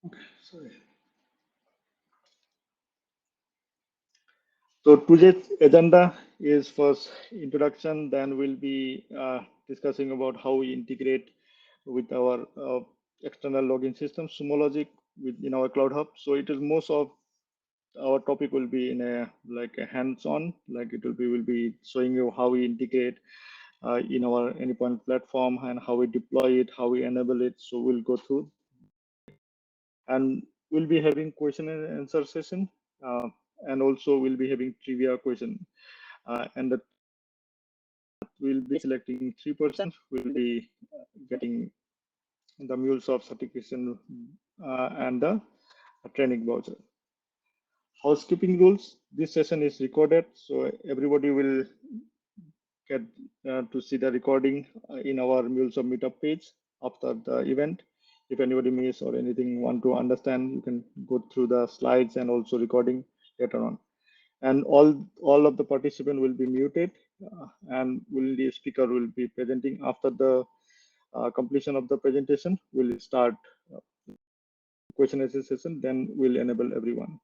Okay, sorry. So today's agenda is first introduction, then we'll be discussing about how we integrate with our external login system, SumoLogic, within our Cloud Hub. So it is most of our topic will be in a like a hands-on, like it will be showing you how we integrate in our endpoint platform and how we deploy it, how we enable it. So we'll go through, and we'll be having question and answer session, and also we'll be having trivia question, and that we'll be selecting 3%. We'll be getting the MuleSoft certification and the training voucher. Housekeeping rules: this session is recorded, so everybody will get to see the recording in our MuleSoft Meetup page after the event. If anybody miss or anything want to understand, you can go through the slides and also recording later on. And all of the participants will be muted, and the speaker will be presenting. After the completion of the presentation, we'll start question and answer session, then we'll enable everyone.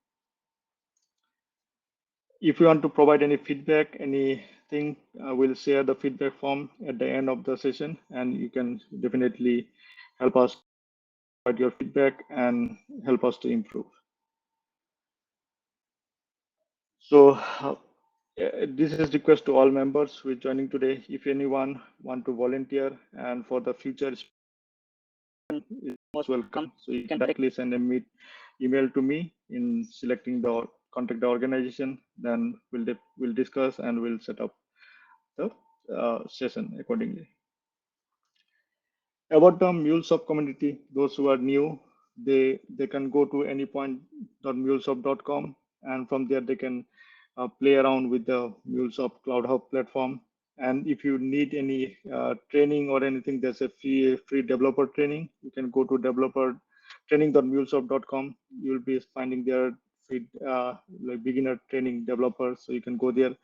If you want to provide any feedback, anything, we'll share the feedback form at the end of the session, and you can definitely help us provide your feedback and help us to improve. So this is request to all members who are joining today. If anyone want to volunteer and for the future, is most welcome. So you can directly send a email to me in selecting the contact the organization. Then we'll discuss and we'll set up the session accordingly. About the MuleSoft community, those who are new, they can go to anypoint.mulesoft.com, and from there they can play around with the MuleSoft Cloud Hub platform. And if you need any training or anything, there's a free developer training. You can go to training.mulesoft.com. You'll be finding there free like beginner training developers. So you can go there.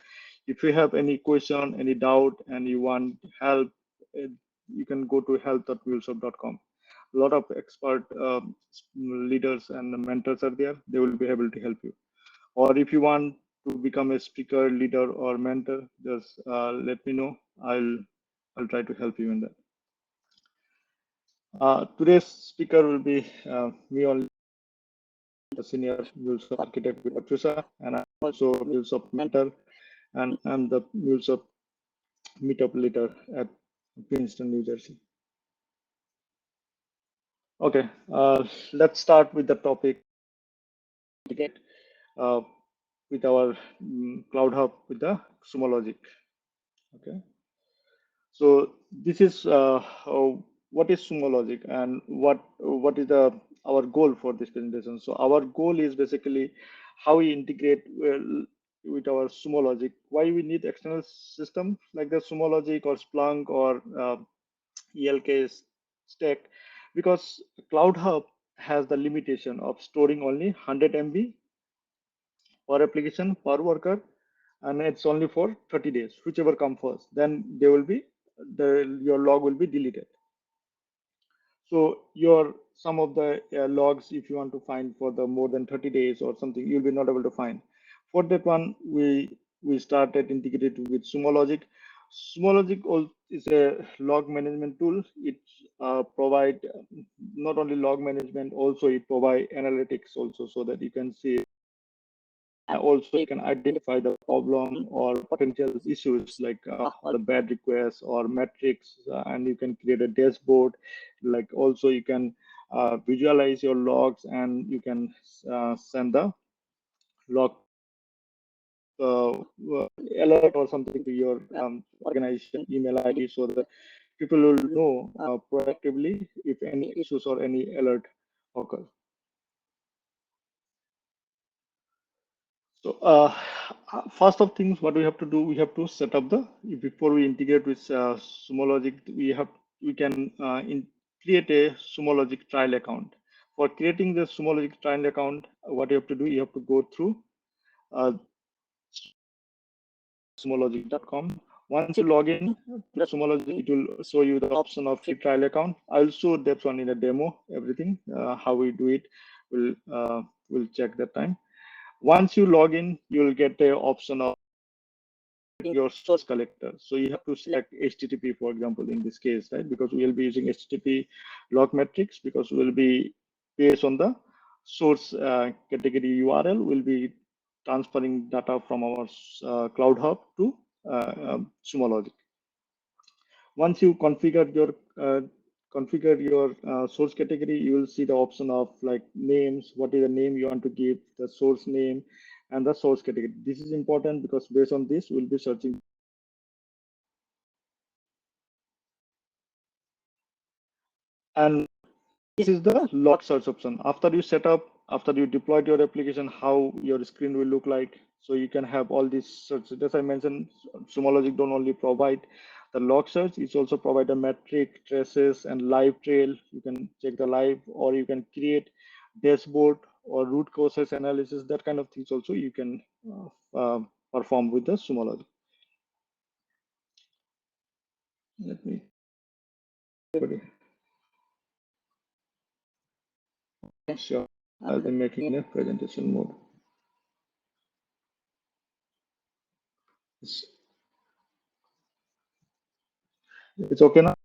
If you have any question, any doubt, and you want help, you can go to help.mulesoft.com. A lot of expert leaders and mentors are there. They will be able to help you. Or if you want to become a speaker, leader, or mentor, just let me know. I'll try to help you in that. Today's speaker will be me, only the senior MuleSoft architect with Patricia, and I'm also MuleSoft mentor, and I'm the MuleSoft Meetup leader at Princeton, New Jersey. Okay, let's start with the topic with our Cloud Hub with the SumoLogic. Okay, so this is what is SumoLogic and what is our goal for this presentation. So our goal is basically how we integrate with our SumoLogic. Why we need external system like the SumoLogic or Splunk or ELK stack, because Cloud Hub has the limitation of storing only 100 MB per application per worker, and it's only for 30 days. Whichever comes first, then they will be your log will be deleted. So some of the logs, if you want to find for the more than 30 days or something, you'll be not able to find. For that one, we started integrated with SumoLogic. SumoLogic is a log management tool. It provide not only log management, also it provide analytics also, so that you can see. Also, you can identify the problem or potential issues like the bad requests or metrics, and you can create a dashboard. Like also, you can visualize your logs, and you can send the log alert or something to your organization email ID, so that people will know proactively if any issues or any alert occur. So first of things, what we have to do, we have to set up before we integrate with SumoLogic, we can create a SumoLogic trial account. For creating the SumoLogic trial account, what you have to do, you have to go through SumoLogic.com Once you log in to SumoLogic, it will show you the option of free trial account. I'll show that one in a demo, everything, how we do it. We'll check that time. Once you log in, you will get the option of your source collector. So you have to select HTTP, for example, in this case, right? Because we will be using HTTP log metrics, because we will be based on the source category URL. We'll be transferring data from our Cloud Hub to SumoLogic. Once you configure your source category, you will see the option of like names. What is the name you want to give, the source name, and the source category. This is important because based on this, we'll be searching. And this is the log search option. After you set up, after you deployed your application, how your screen will look like. So you can have all these searches. As I mentioned, SumoLogic don't only provide the log search, it's also provide a metric, traces, and live trail. You can check the live, or you can create dashboard or root causes analysis. That kind of things also you can perform with the SumoLogic. Let me. Sure, I'll be making a presentation mode. It's okay now.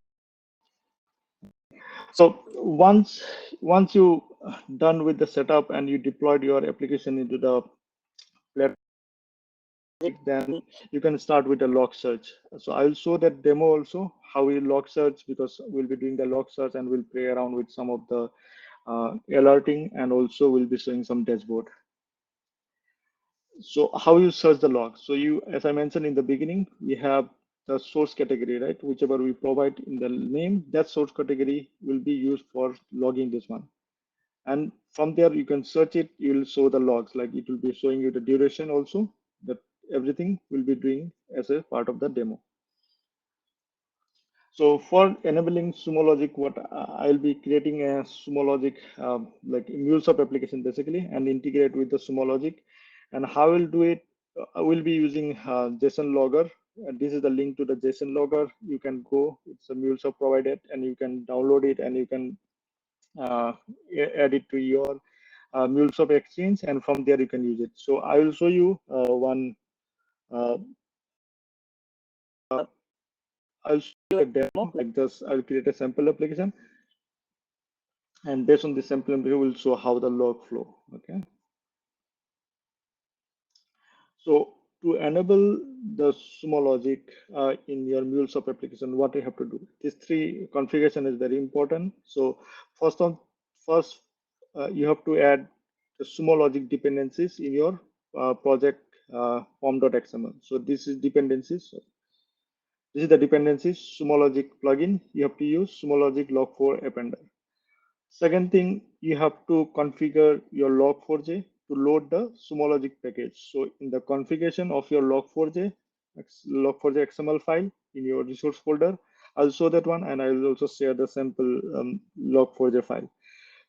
So once you done with the setup and you deployed your application into the platform, then you can start with the log search. So I'll show that demo also, how we log search, because we'll be doing the log search and we'll play around with some of the alerting, and also we'll be showing some dashboard. So how you search the log? So you, as I mentioned in the beginning, we have the source category, right? Whichever we provide in the name, that source category will be used for logging this one. And from there, you can search it. You will show the logs, like it will be showing you the duration also, that everything will be doing as a part of the demo. So for enabling SumoLogic, what I'll be creating a SumoLogic like MuleSoft application basically, and integrate with the SumoLogic. And how we'll do it, I will be using JSON logger. This is the link to the JSON logger. You can go, it's a MuleSoft provided, and you can download it, and you can add it to your MuleSoft Exchange, and from there you can use it. So I will show you one. I'll show you a demo like this. I'll create a sample application, and based on the sample application, we'll show how the log flow. Okay. So to enable the SumoLogic in your MuleSoft application, what you have to do? These three configuration is very important. So first, you have to add the SumoLogic dependencies in your project form.xml. So this is dependencies. This is the dependencies SumoLogic plugin. You have to use SumoLogic log4 appender. Second thing, you have to configure your log4j to load the SumoLogic package. So in the configuration of your log4j XML file in your resource folder, I'll show that one, and I will also share the sample log4j file.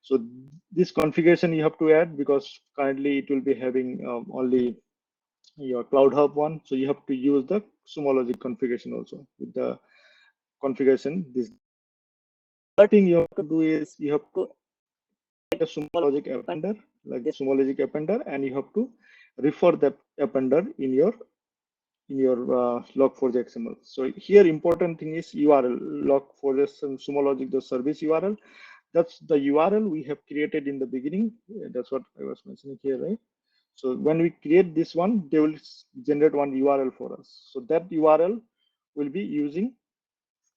So this configuration you have to add, because currently it will be having only your Cloud Hub one. So you have to use the SumoLogic configuration also with the configuration. This third thing you have to do is you have to add a SumoLogic appender, like the SumoLogic appender, and you have to refer that appender in your log4j XML. So here important thing is URL, log4j SumoLogic, the service URL. That's the URL we have created in the beginning. That's what I was mentioning here, right? So when we create this one, they will generate one URL for us. So that URL will be using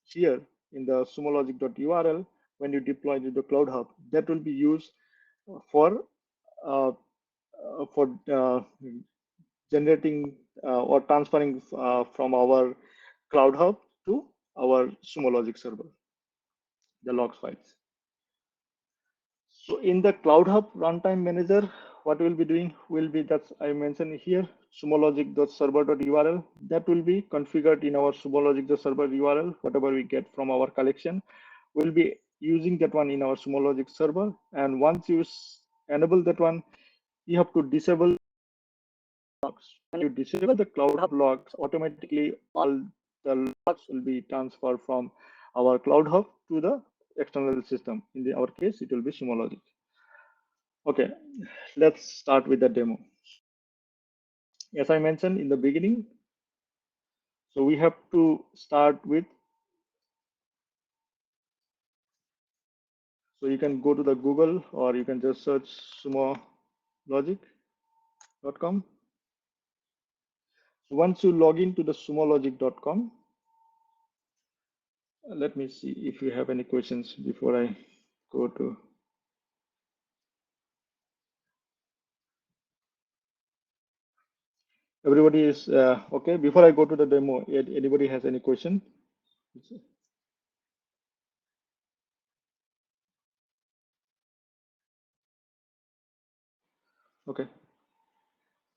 here in the sumologic.url. When you deploy to the Cloud Hub, that will be used for uh, generating or transferring from our Cloud Hub to our SumoLogic server, the logs files. So in the Cloud Hub runtime manager, what we'll be doing will be that I mentioned here, sumologic.server.url. That will be configured in our sumologic.server URL. Whatever we get from our collection, we'll be using that one in our SumoLogic server. And once you enable that one, you have to disable logs. When you disable the Cloud Hub logs, automatically all the logs will be transferred from our Cloud Hub to the external system. In our case, it will be SumoLogic. Okay, let's start with the demo. As I mentioned in the beginning, so we have to start with, so you can go to the Google or you can just search sumologic.com. So once you log into the sumologic.com, let me see if you have any questions before I go to. Everybody is okay. Before I go to the demo, anybody has any question? Okay.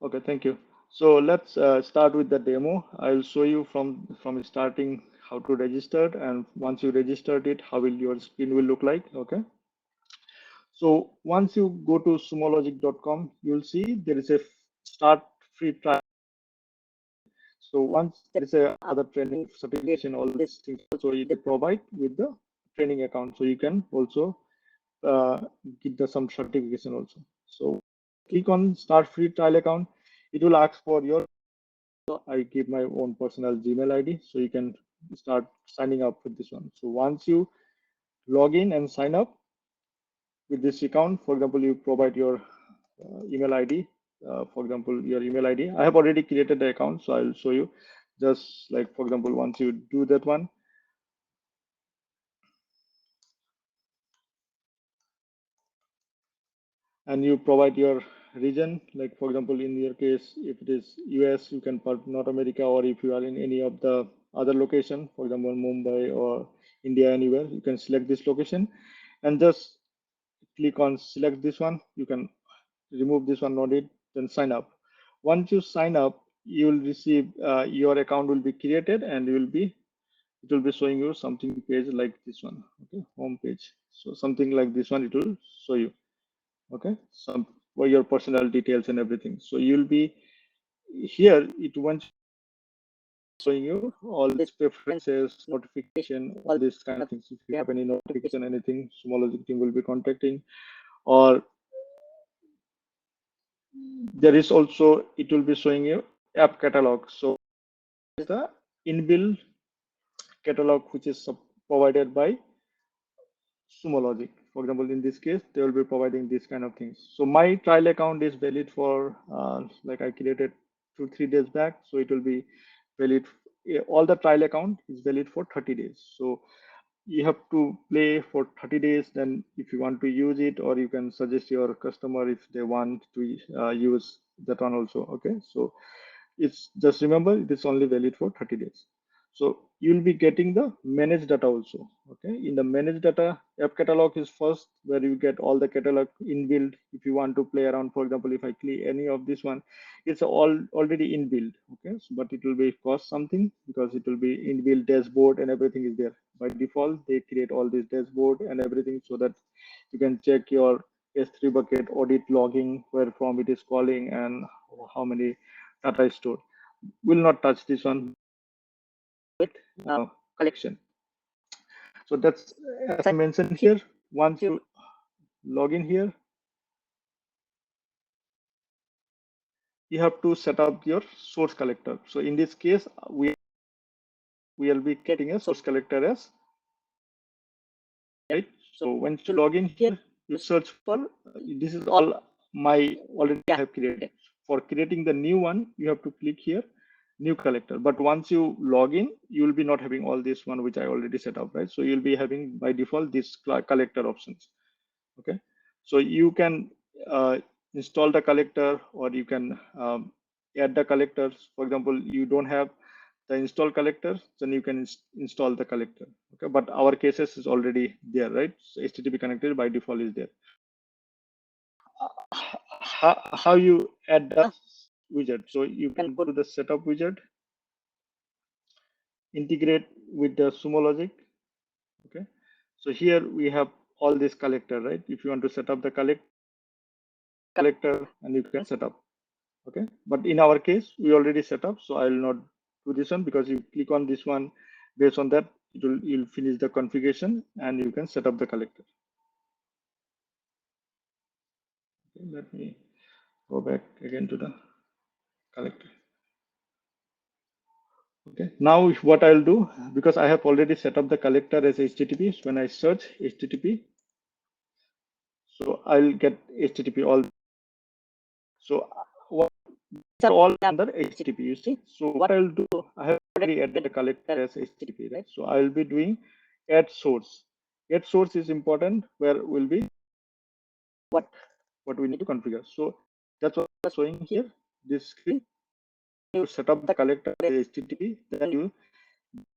Okay, thank you. So let's start with the demo. I'll show you from starting how to register, and once you registered it, how will your screen will look like. Okay. So once you go to sumologic.com, you'll see there is a start free trial. So once there is a other training certification, all these things, so they provide with the training account. So you can also get some certification also. So click on start free trial account. It will ask for your, I give my own personal Gmail ID, so you can start signing up with this one. So once you log in and sign up with this account, for example, you provide your email ID. For example, your email ID. I have already created the account, so I'll show you. Just like, for example, once you do that one, and you provide your region, like for example, in your case, if it is US, you can put North America, or if you are in any of the other location, for example, Mumbai or India, anywhere, you can select this location and just click on select this one. You can remove this one, not it, then sign up. Once you sign up, you will receive your account will be created, and it will be showing you something page like this one. Okay, home page. So something like this one, it will show you. Okay, some for your personal details and everything. So you'll be here, it wants showing you all these preferences, notification, all these kind of things. If you have any notification, anything, SumoLogic team will be contacting. Or there is also, it will be showing you app catalog. So the inbuilt catalog which is provided by SumoLogic. For example, in this case, they will be providing these kind of things. So my trial account is valid for like I created 2-3 days back, so it will be valid. All the trial account is valid for 30 days. So you have to play for 30 days. Then if you want to use it, or you can suggest your customer if they want to use that one also. Okay, so it's just remember it is only valid for 30 days. So you'll be getting the managed data also. Okay, in the managed data, app catalog is first, where you get all the catalog inbuilt. If you want to play around, for example, if I click any of this one, it's all already inbuilt. Okay, so, but it will be cost something because it will be inbuilt dashboard and everything is there. By default, they create all this dashboard and everything so that you can check your S3 bucket audit logging, where from it is calling and how many data is stored. Will not touch this one with collection. So that's, as I mentioned here, once you log in here, you have to set up your source collector. So in this case, we will be getting a source collector as, right? So once you log in here, you search for, this is all my already I have created. For creating the new one, you have to click here, new collector. But once you log in, you will be not having all this one which I already set up, right? So you'll be having by default this collector options. Okay, so you can install the collector, or you can add the collectors. For example, you don't have the install collector, then you can install the collector. Okay, but our cases is already there, right? So HTTP connected by default is there. How you add the widget? So you can go to the setup widget, integrate with the SumoLogic. Okay, so here we have all this collector, right? If you want to set up the collector, and you can set up. Okay, but in our case, we already set up, so I will not do this one, because you click on this one, based on that you'll finish the configuration and you can set up the collector. Okay, let me go back again to the collector. Okay, now what I'll do, because I have already set up the collector as HTTP, so when I search HTTP, so I'll get HTTP all. So what are all under HTTP, you see. So what I'll do, I have already added the collector as HTTP, right? So I'll be doing add source. Add source is important, where will be what we need to configure. So that's what I'm showing here. This screen, you set up the collector as HTTP, then you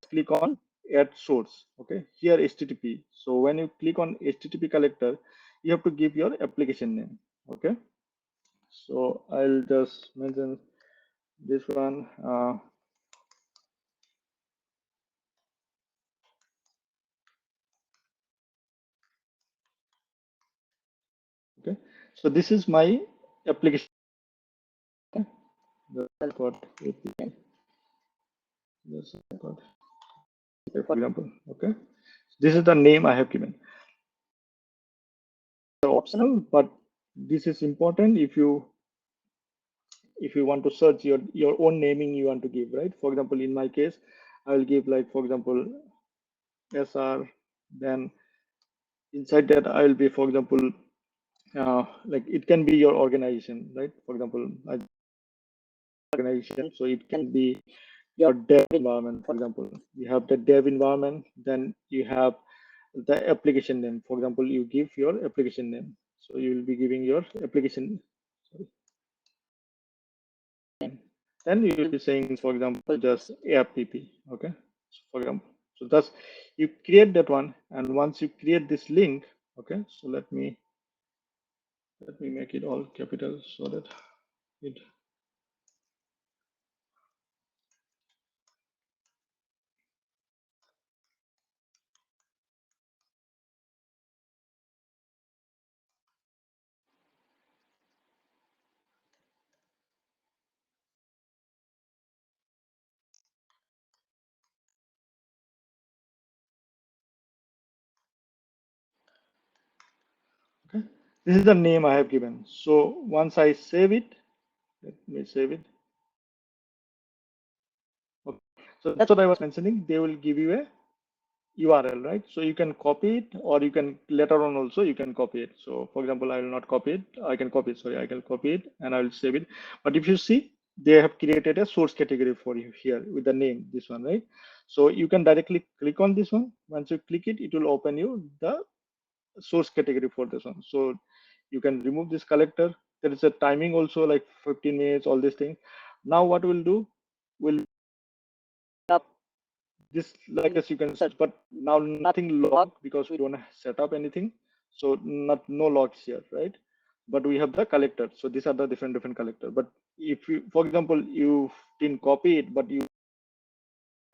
click on add source. Okay, here HTTP. So when you click on HTTP collector, you have to give your application name. Okay, so I'll just mention this one. Okay, so this is my application. Okay, the code API. This code, for example. Okay, this is the name I have given. They're optional, but this is important if you want to search your own naming you want to give, right? For example, in my case, I will give, like, for example, SR. Then inside that I will be, for example, like it can be your organization, right? For example, organization, so it can be your dev environment. For example, you have the dev environment, then you have the application name. For example, you give your application name, so you will be giving your application, sorry, name. Then you will be saying, for example, just app. Okay, so for example, so thus you create that one, and once you create this link, okay, so let me make it all capital so that it. Okay, this is the name I have given. So once I save it, let me save it. Okay. So that's what I was mentioning. They will give you a URL, right? So you can copy it, or you can later on also you can copy it. So for example, I will not copy it. I can copy it. Sorry, I can copy it and I will save it. But if you see, they have created a source category for you here with the name, this one, right? So you can directly click on this one. Once you click it, it will open you the source category for this one. So you can remove this collector. There is a timing also, like 15 minutes, all these things. Now what we'll do, we'll up this like as you can search, but now nothing log because we don't set up anything. So no logs here, right? But we have the collector. So these are the different collector. But if you, for example, you didn't copy it, but you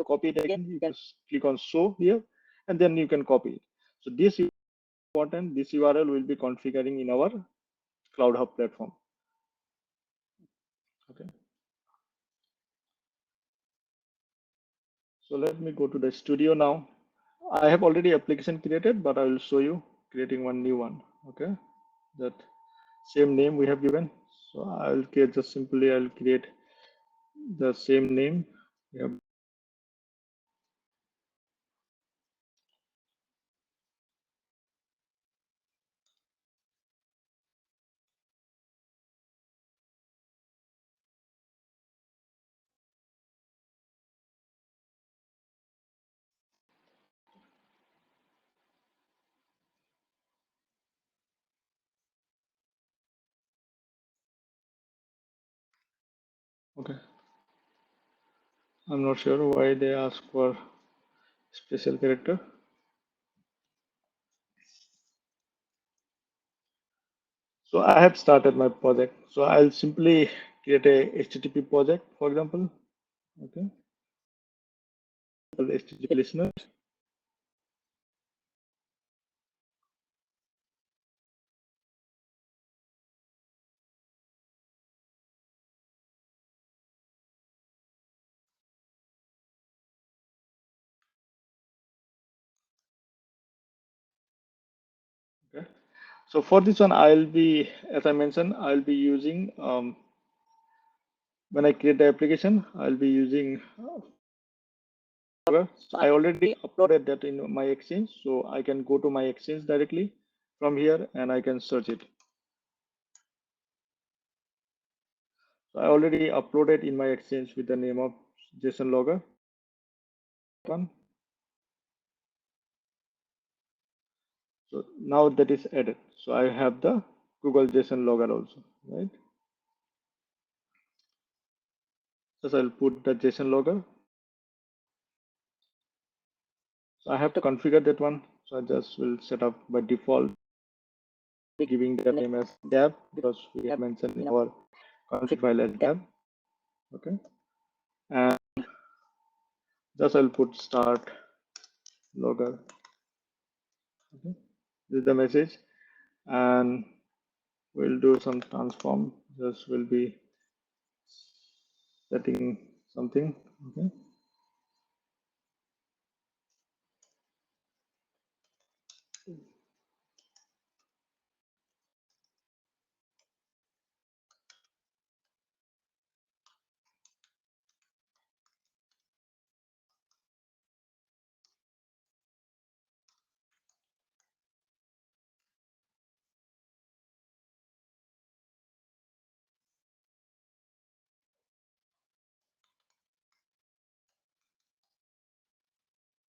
copy it again, you just click on show here, and then you can copy it. So this is important. This URL will be configuring in our Cloud Hub platform. Okay. So let me go to the studio now. I have already application created, but I will show you creating one new one. Okay, that same name we have given. So I will create, just simply I'll create the same name. Yeah. Okay. I'm not sure why they ask for special character. So I have started my project. So I'll simply create a HTTP project, for example. Okay. HTTP listener. So for this one, I'll be, as I mentioned, I'll be using, when I create the application, I'll be using Logger. So I already uploaded that in my Exchange, so I can go to my Exchange directly from here and I can search it. So I already uploaded in my Exchange with the name of JSON Logger. One. So now that is added. So I have the Google JSON Logger also, right? So I'll put the JSON Logger. So I have to configure that one. So I just will set up by default, giving the name as tab because we have mentioned in our config file as tab. Okay. And just I'll put start logger. Okay. This is the message. And we'll do some transform. Just will be setting something. Okay.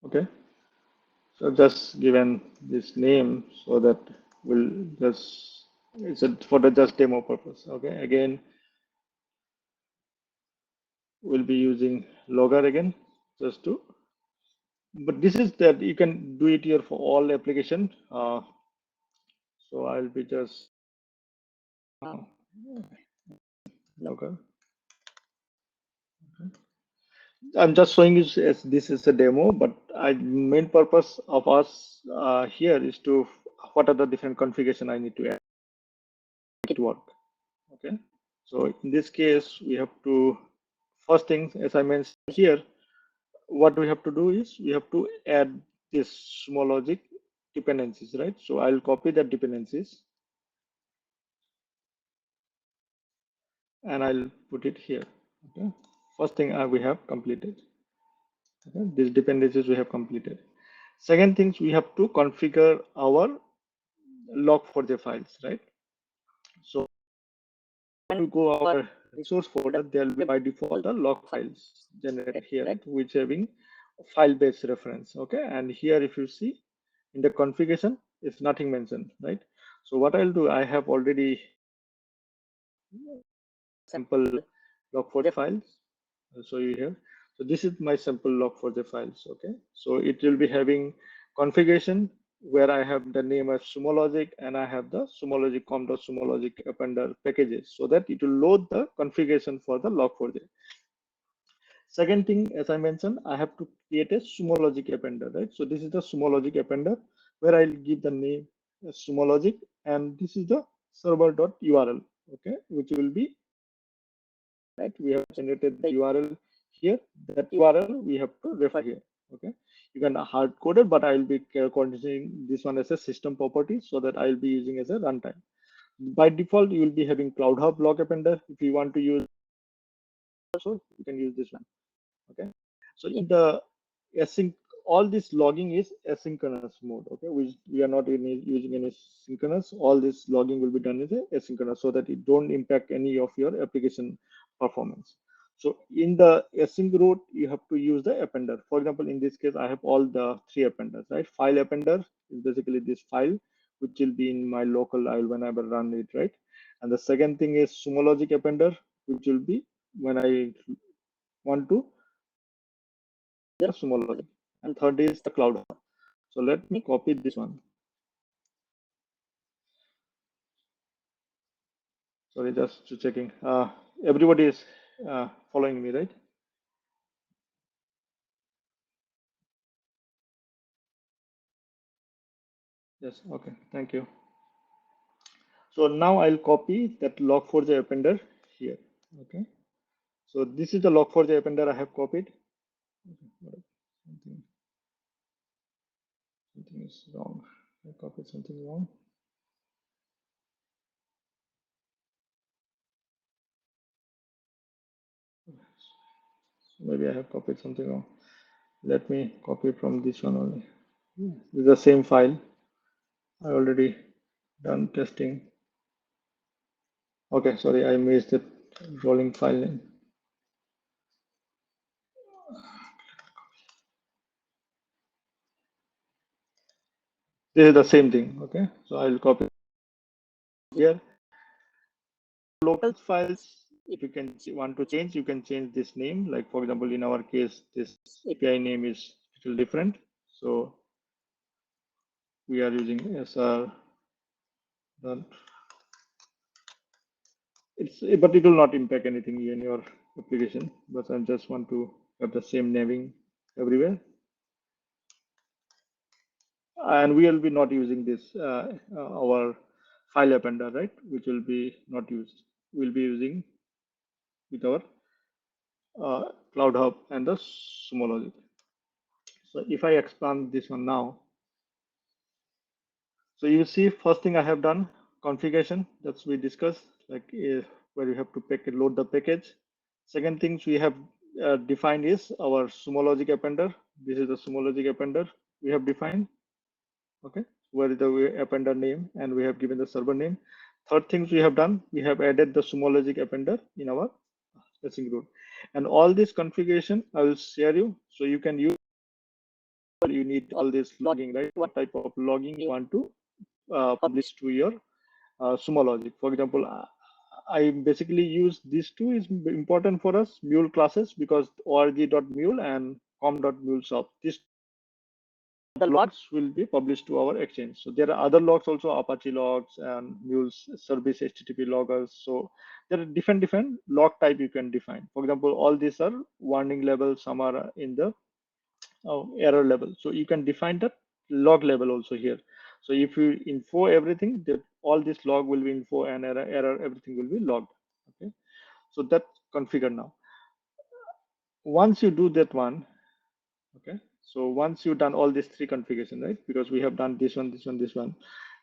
Okay. So just given this name so that we'll just, it's a, for the just demo purpose. Okay. Again, we'll be using logger again just to, but this is that you can do it here for all application. So I'll be just logger. I'm just showing you as this is a demo, but main purpose of us here is to, what are the different configuration I need to add to it work. Okay. So in this case, we have to, first thing, as I mentioned here, what we have to do is we have to add this SumoLogic dependencies, right? So I'll copy that dependencies and I'll put it here. Okay. First thing we have completed. Okay. These dependencies we have completed. Second things, we have to configure our log4j files, right? So when we go our resource folder, there will be by default the log files generated here, right? Which having file-based reference. Okay, and here if you see in the configuration, it's nothing mentioned, right? So what I'll do, I have already sample log4j files. I'll show you here. So this is my sample log4j files. Okay, so it will be having configuration where I have the name of SumoLogic and I have the SumoLogic com.SumoLogic appender packages so that it will load the configuration for the log4j. Second thing, as I mentioned, I have to create a SumoLogic appender, right? So this is the SumoLogic appender where I'll give the name SumoLogic and this is the server.url, okay, which will be, right? We have generated the URL here. That URL we have to refer here. Okay, you can hard code it, but I will be considering this one as a system property so that I will be using as a runtime. By default, you will be having Cloud Hub log appender. If you want to use, also you can use this one. Okay, so in the async, all this logging is asynchronous mode. Okay, we are not using any synchronous. All this logging will be done as a asynchronous so that it don't impact any of your application performance. So in the async route, you have to use the appender. For example, in this case, I have all the three appenders, right? File appender is basically this file, which will be in my local, I will whenever run it, right? And the second thing is SumoLogic appender, which will be when I want to the SumoLogic. And third is the Cloud Hub. So let me copy this one. Sorry, just to checking. Everybody is following me, right? Yes. Okay. Thank you. So now I'll copy that log4j appender here. Okay. So this is the log4j appender I have copied. Something is wrong. I copied something wrong. Maybe I have copied something wrong. Let me copy from this one only. This is the same file. I already done testing. Okay, sorry, I missed the rolling file name. This is the same thing. Okay, so I'll copy here. Local files, if you can want to change, you can change this name. Like for example, in our case, this API name is a little different. So we are using SR. But it will not impact anything in your application. But I just want to have the same naming everywhere. And we will be not using this our file appender, right? Which will be not used. We'll be using with our Cloud Hub and the SumoLogic. So if I expand this one now, so you see first thing I have done configuration that's we discussed, like where you have to load the package. Second things we have defined is our SumoLogic appender. This is the SumoLogic appender we have defined. Okay, where is the appender name, and we have given the server name. Third things we have done, we have added the SumoLogic appender in our testing route, and all this configuration I will share you, so you can use. You need all this logging, right? What type of logging you want to publish to your SumoLogic. For example, I basically use these two is important for us Mule classes because org.mule and com.mulesoft. These the logs will be published to our exchange. So there are other logs also, Apache logs and Mule's service HTTP loggers. So there are different log type you can define. For example, all these are warning level, some are in the error level. So you can define that log level also here. So if you info everything, that all this log will be info and error everything will be logged. Okay, so that's configured now. Once you do that one, okay, so once you've done all these three configuration, right? Because we have done this one, this one, this one,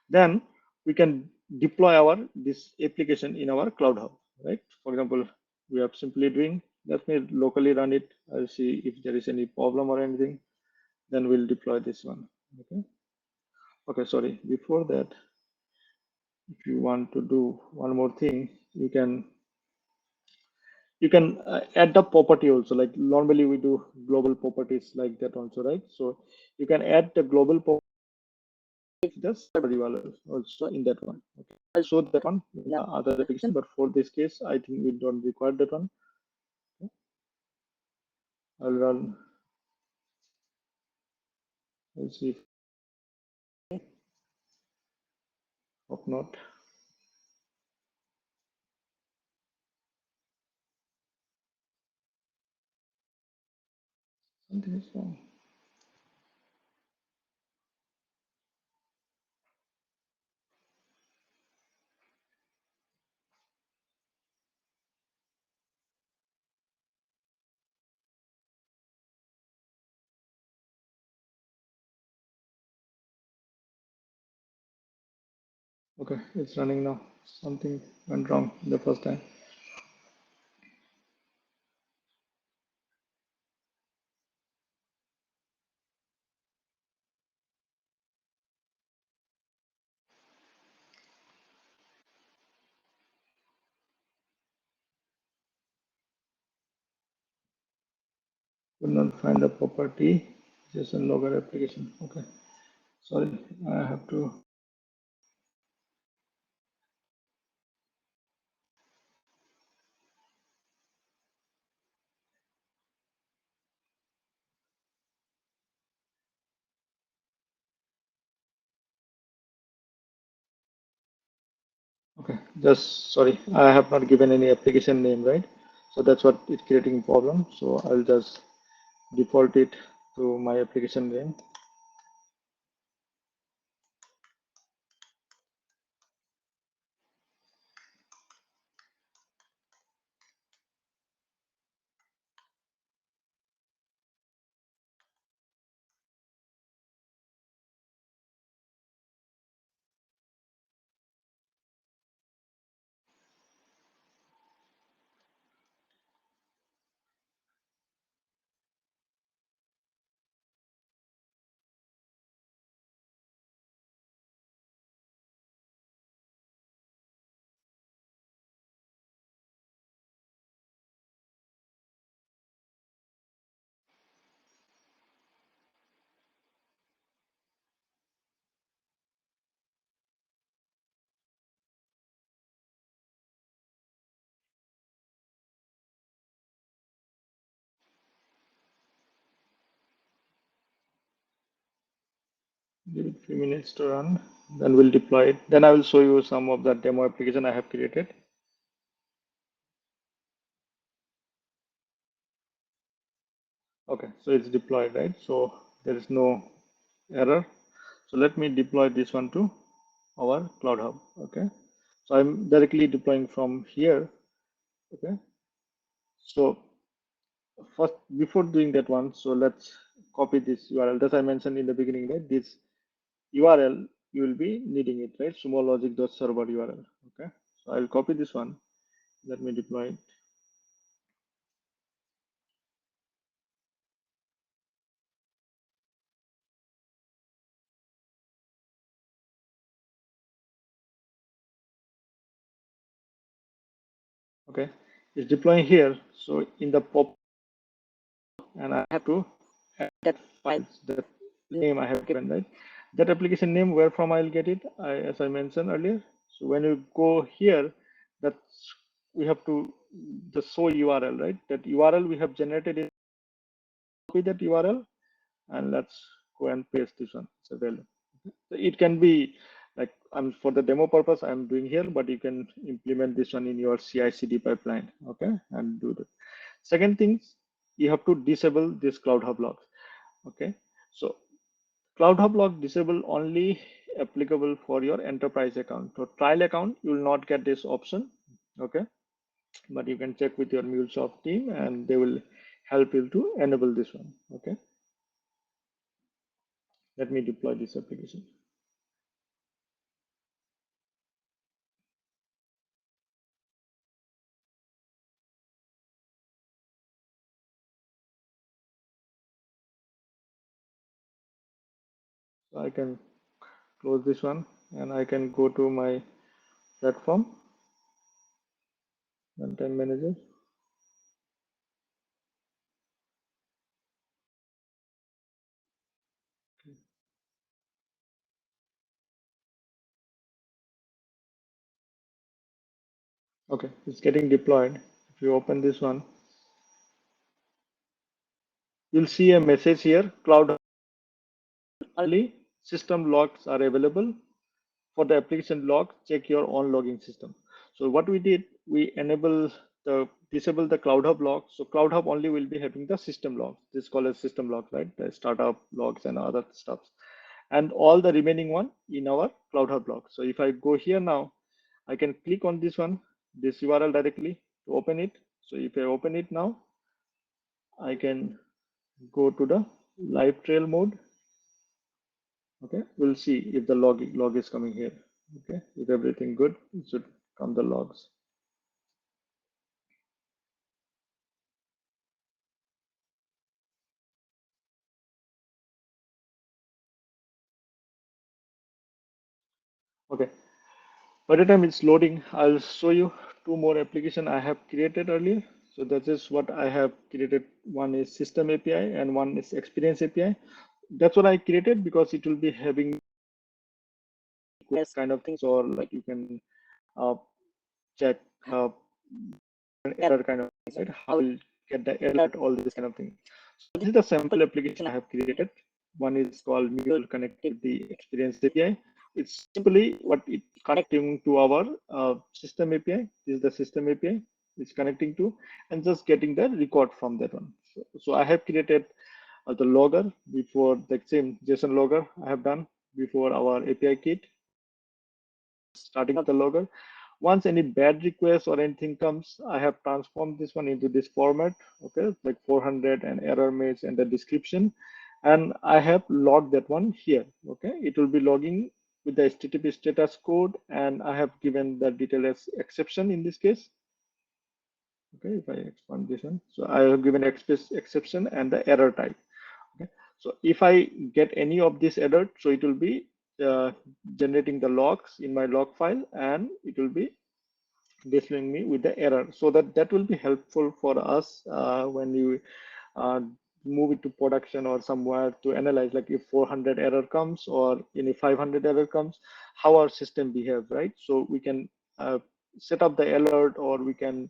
then we can deploy our this application in our Cloud Hub, right? For example, we are simply doing, let me locally run it. I'll see if there is any problem or anything. Then we'll deploy this one. Okay. Okay, sorry. Before that, if you want to do one more thing, you can add the property also. Like normally we do global properties like that also, right? So you can add the global property, the server URL also in that one. Okay, I'll show that one in the other application, but for this case, I think we don't require that one. Okay. I'll run. Let's see if of not something is wrong. Okay, it's running now. Something went wrong the first time. Could not find the property. JSON logger application. Okay. Sorry, I have to. Okay, just sorry, I have not given any application name, right? So that's what it's creating problem. So I'll just default it to my application name. Give it a few minutes to run, then we'll deploy it. Then I will show you some of the demo application I have created. Okay, so it's deployed, right? So there is no error. So let me deploy this one to our Cloud Hub. Okay, so I'm directly deploying from here. Okay, so first, before doing that one, so let's copy this URL that I mentioned in the beginning, right? This URL, you will be needing it, right? SumoLogic.server URL. Okay, so I'll copy this one. Let me deploy it. Okay, it's deploying here. So in the pop, and I have to add that file, that name I have given, right? That application name, where from I'll get it, as I mentioned earlier. So when you go here, that's we have to the show URL, right? That URL we have generated is copy that URL, and let's go and paste this one. So it can be like for the demo purpose I'm doing here, but you can implement this one in your CI/CD pipeline. Okay, and do that. Second things, you have to disable this Cloud Hub logs. Okay, so Cloud Hub log disable only applicable for your enterprise account. So trial account, you will not get this option. Okay, but you can check with your MuleSoft team and they will help you to enable this one. Okay, let me deploy this application. So I can close this one and I can go to my platform, runtime manager. Okay, it's getting deployed. If you open this one, you'll see a message here, Cloud only system logs are available. For the application log, check your own logging system. So what we did, we disable the Cloud Hub log. So Cloud Hub only will be having the system logs. This is called as system logs, right? The startup logs and other stuff. And all the remaining one in our Cloud Hub log. So if I go here now, I can click on this one, this URL directly to open it. So if I open it now, I can go to the live trail mode. Okay, we'll see if the log is coming here. Okay, if everything good, it should come the logs. Okay, by the time it's loading, I'll show you two more application I have created earlier. So that is what I have created. One is system API and one is experience API. That's what I created because it will be having kind of things, or like you can uh, check an error kind of thing, right? How will get the alert, all this kind of thing. So this is the sample application I have created. One is called Mule Connect with the Experience API. It's simply what it's connecting to our system API. This is the system API it's connecting to, and just getting the record from that one. So I have created the logger before, the same JSON logger I have done before our API kit, starting of the logger. Once any bad request or anything comes, I have transformed this one into this format, okay, like 400 and error message and the description. And I have logged that one here, okay. It will be logging with the HTTP status code, and I have given the detail as exception in this case. Okay, if I expand this one, so I have given exception and the error type. Okay, so if I get any of this error, so it will be generating the logs in my log file, and it will be displaying me with the error, so that will be helpful for us when you uh, move it to production or somewhere to analyze, like if 400 error comes or any 500 error comes, how our system behave, right? So we can set up the alert, or we can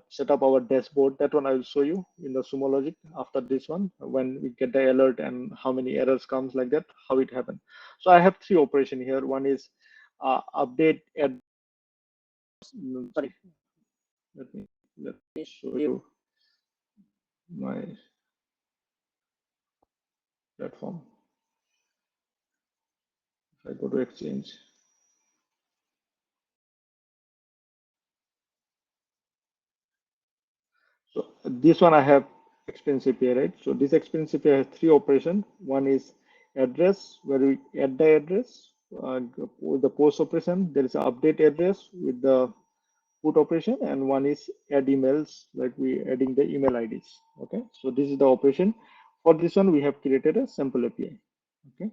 set up our dashboard. That one I will show you in the SumoLogic after this one, when we get the alert and how many errors comes like that, how it happened. So I have three operation here. One is update at sorry, let me show you my platform. If I go to Exchange, so this one I have expense API, right? So this expense API has three operations. One is address, where we add the address with the post operation. There is an update address with the put operation, and one is add emails, like we adding the email IDs. Okay, so this is the operation. For this one, we have created a sample API. Okay,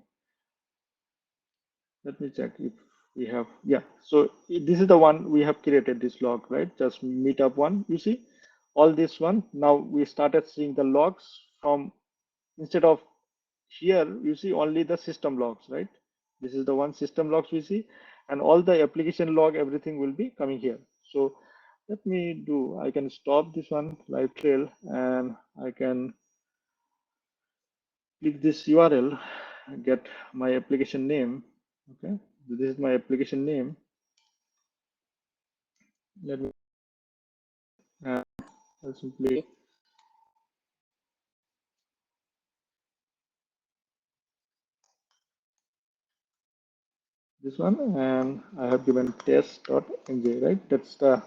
let me check if we have, yeah. So this is the one we have created, this log, right? Just Meetup one. You see all this one. Now we started seeing the logs from, instead of here, you see only the system logs, right? This is the one system logs we see, and all the application log, everything will be coming here. So let me do, I can stop this one live trail, and I can click this URL, get my application name. Okay, this is my application name. Let me I'll simply this one, and I have given test.mj, right? That's the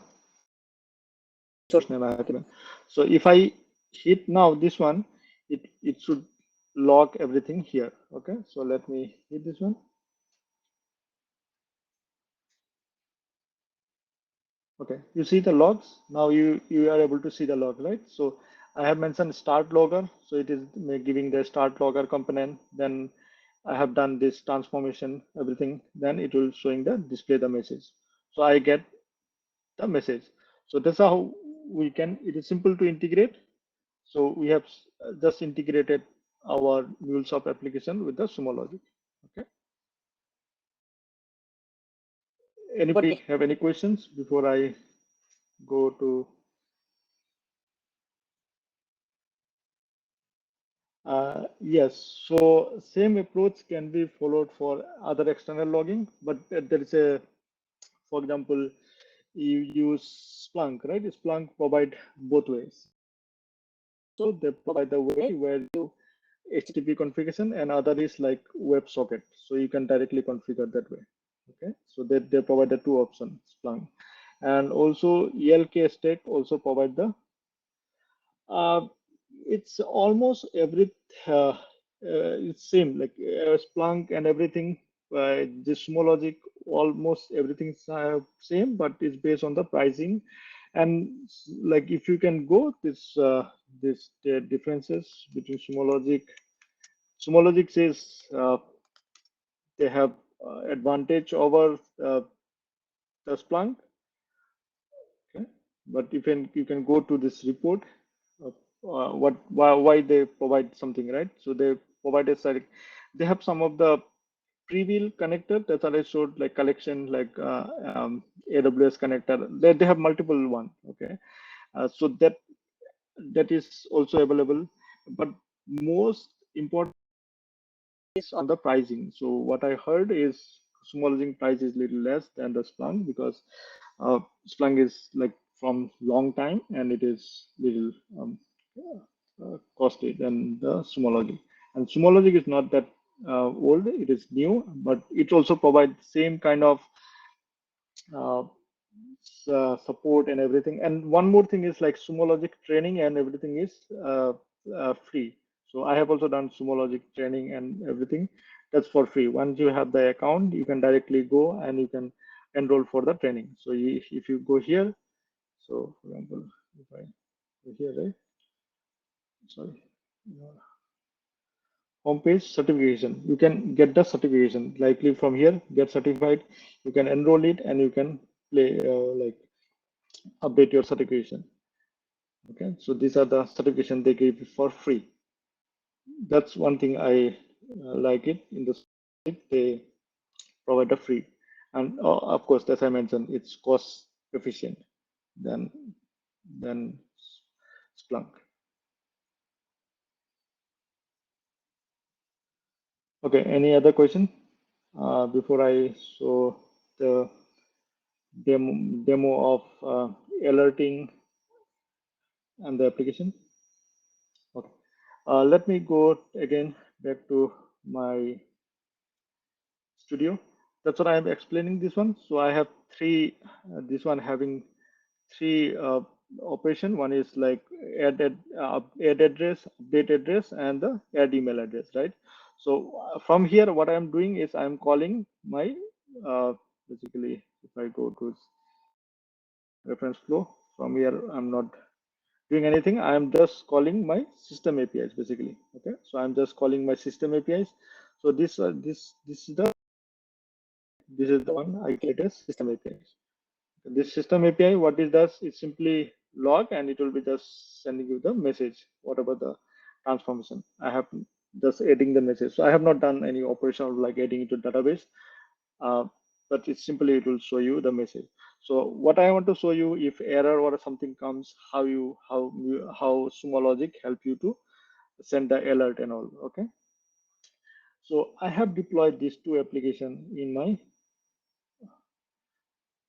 source name I have given. So if I hit now this one, it should log everything here. Okay, so let me hit this one. Okay, you see the logs now. You are able to see the log, right? So I have mentioned start logger, so it is giving the start logger component. Then I have done this transformation, everything. Then it will showing the display the message. So I get the message. So that's how we can. It is simple to integrate. So we have just integrated our MuleSoft application with the SumoLogic. Okay. Anybody have any questions before I go to? Yes. So same approach can be followed for other external logging, but there is a, for example, you use Splunk, right? Splunk provide both ways. So they provide the way where you HTTP configuration, and other is like WebSocket. So you can directly configure that way. Okay, so they provide the two options, Splunk, and also ELK stack also provide the. Uh, it's almost every it's same like Splunk and everything. This SumoLogic, almost everything's same, but it's based on the pricing, and like if you can go this the differences between SumoLogic. SumoLogic says they have advantage over the Splunk. Okay, but you can go to this report of why they provide something, right? So they provide a site. They have some of the pre-wheel connector that I showed, like collection, like AWS connector. They have multiple one. Okay, so that is also available, but most important is on the pricing. So what I heard is SumoLogic price is little less than the Splunk, because Splunk is like from long time, and it is little costly than the SumoLogic. And SumoLogic is not that old; it is new, but it also provides same kind of uh, support and everything. And one more thing is like SumoLogic training and everything is free. So I have also done SumoLogic training and everything. That's for free. Once you have the account, you can directly go and you can enroll for the training. So if you go here, so for example, if I go here, right? Sorry, homepage certification. You can get the certification likely from here. Get certified. You can enroll it and you can play like update your certification. Okay, so these are the certification they give for free. That's one thing I like it in the site. They provide a free, and of course, as I mentioned, it's cost efficient. Then than Splunk. Okay, any other question before I show the demo of alerting and the application? Okay, let me go again back to my studio. That's what I am explaining this one. So I have three, this one having three operation. One is like add address, update address, and the add email address, right? So from here, what I'm doing is I'm calling my basically, if I go to reference flow from here, I'm not doing anything. I'm just calling my system APIs basically. Okay, so I'm just calling my system APIs. So this is the one I get as system APIs. This system API, what it does, it simply log and it will be just sending you the message, whatever the transformation. I have just adding the message. So I have not done any operation of like adding it to database, uh, but it's simply it will show you the message. So what I want to show you, if error or something comes, how SumoLogic help you to send the alert and all. Okay. So I have deployed these two applications in my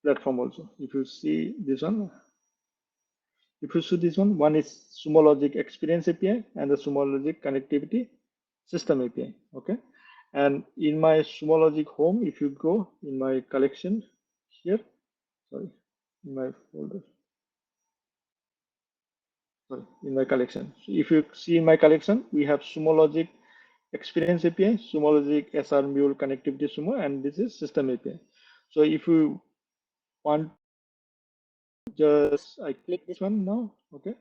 platform also. If you see this one, one is SumoLogic Experience API and the SumoLogic Connectivity System API. Okay, and in my SumoLogic home, if you go in my collection here, sorry, in my folder, sorry, in my collection. So if you see in my collection, we have SumoLogic Experience API, SumoLogic SR-Mule Connectivity Sumo, and this is System API. So if you want, just I click this one now. Okay,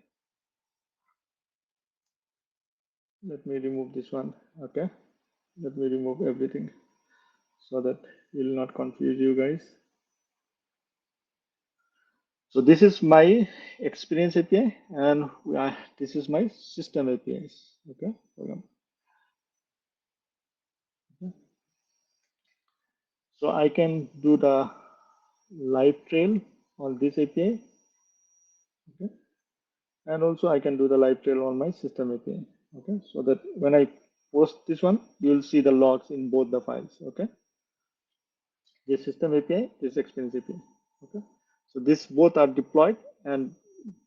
let me remove this one. Okay, let me remove everything so that will not confuse you guys. So this is my experience API and this is my system APIs. Okay. So I can do the live trail on this API. Okay. And also I can do the live trail on my system API. Okay. So that when I post this one, you'll see the logs in both the files. Okay. This system API, this experience API. Okay. So this both are deployed, and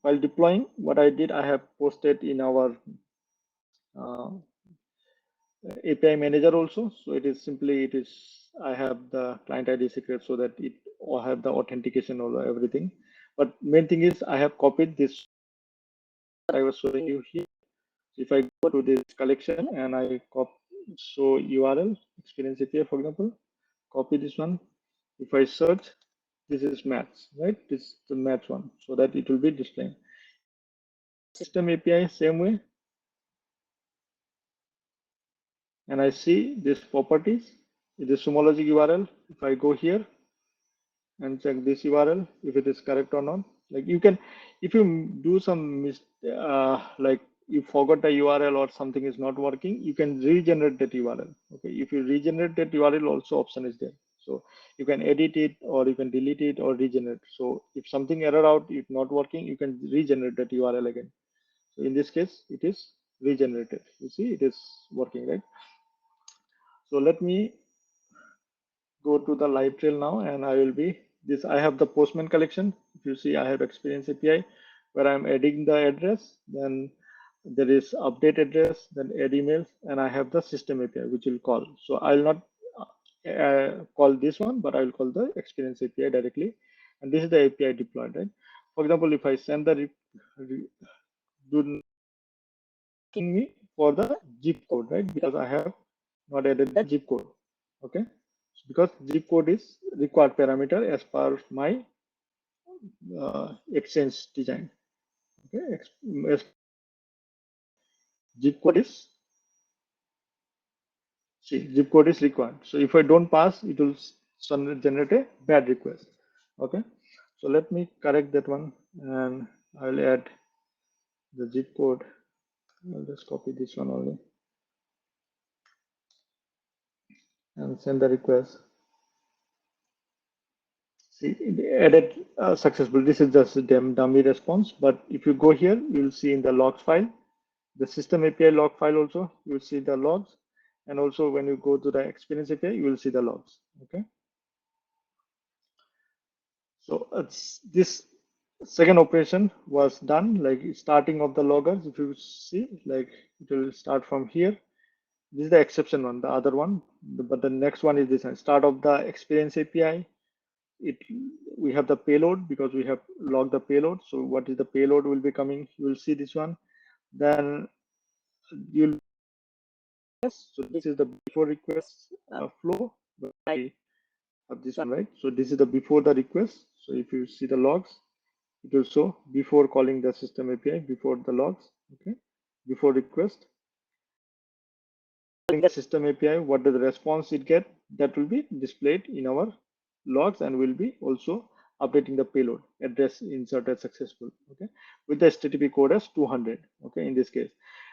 while deploying, what I did, I have posted in our API manager also. So it is simply, I have the client ID secret so that it will have the authentication or everything. But main thing is I have copied this I was showing you here. If I go to this collection and I copy, so URL experience API, for example, copy this one. If I search, this is maths, right? This is the maths one, so that it will be displaying. System API, same way. And I see this properties, it is SumoLogic URL. If I go here and check this URL, if it is correct or not, like you can, if you do some like you forgot the URL or something is not working, you can regenerate that URL. Okay, if you regenerate that URL, also option is there. So you can edit it or you can delete it or regenerate. So if something error out, if not working, you can regenerate that URL again. So in this case, it is regenerated. You see, it is working, right? So let me go to the live trail now, and I will be this. I have the Postman collection. If you see, I have Experience API where I'm adding the address. Then there is update address, then add emails, and I have the system API which will call. So I'll not call this one, but I will call the Experience API directly. And this is the API deployed, right? For example, if I send the do me for the zip code, right? Because I have not added the zip code. Okay, because zip code is required parameter as per my exchange design. Okay, zip code is zip code is required. So if I don't pass, it will generate a bad request. Okay, so let me correct that one, and I'll add the zip code. I'll just copy this one only and send the request. See, added successful. This is just a dummy response, but if you go here, you'll see in the logs file, the system API log file also, you'll see the logs. And also when you go to the experience API, you will see the logs. Okay. So this second operation was done, like starting of the loggers. If you see, like it will start from here. This is the exception one, the other one. But the next one is this one, start of the experience API. It we have the payload because we have logged the payload. So what is the payload will be coming? You will see this one. Then you'll so this is the before request flow. I have this one, right? So this is the before the request. So if you see the logs, it will show before calling the system API, before the logs, okay, before request. Calling the system API, what does the response it get? That will be displayed in our logs and will be also updating the payload address inserted successful, okay, with the HTTP code as 200, okay, in this case.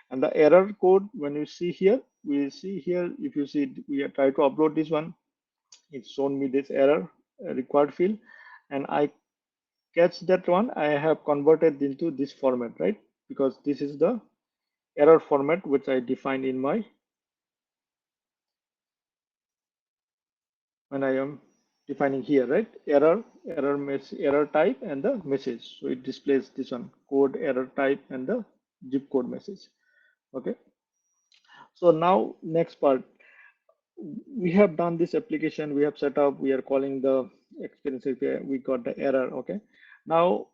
And the error code, when you see here, we see here, if you see, we are trying to upload this one, it's shown me this error required field, and I catch that one, I have converted into this format, right? Because this is the error format which I defined in my when I am defining here, right? Error type and the message. So it displays this one, code error type and the zip code message. Okay. So now next part, we have done this application, we have set up, we are calling the experience API, we got the error. Okay. Now,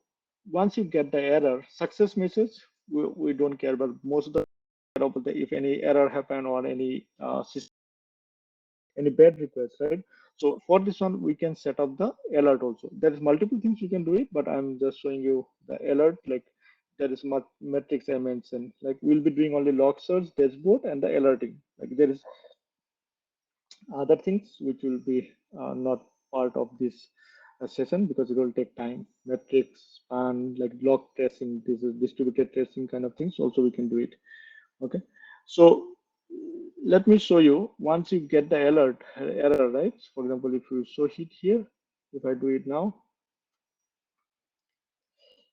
once you get the error, success message, we don't care about most of the if any error happen or any any bad request, right? So for this one, we can set up the alert also. There is multiple things you can do it, but I'm just showing you the alert. Like there is metrics I mentioned. Like we'll be doing only log search, dashboard, and the alerting. Like there is other things which will be not part of this session because it will take time. Metrics, span, like log tracing, this is distributed tracing kind of things. Also, we can do it. Okay, so let me show you. Once you get the alert error, right? For example, if you show it here, if I do it now,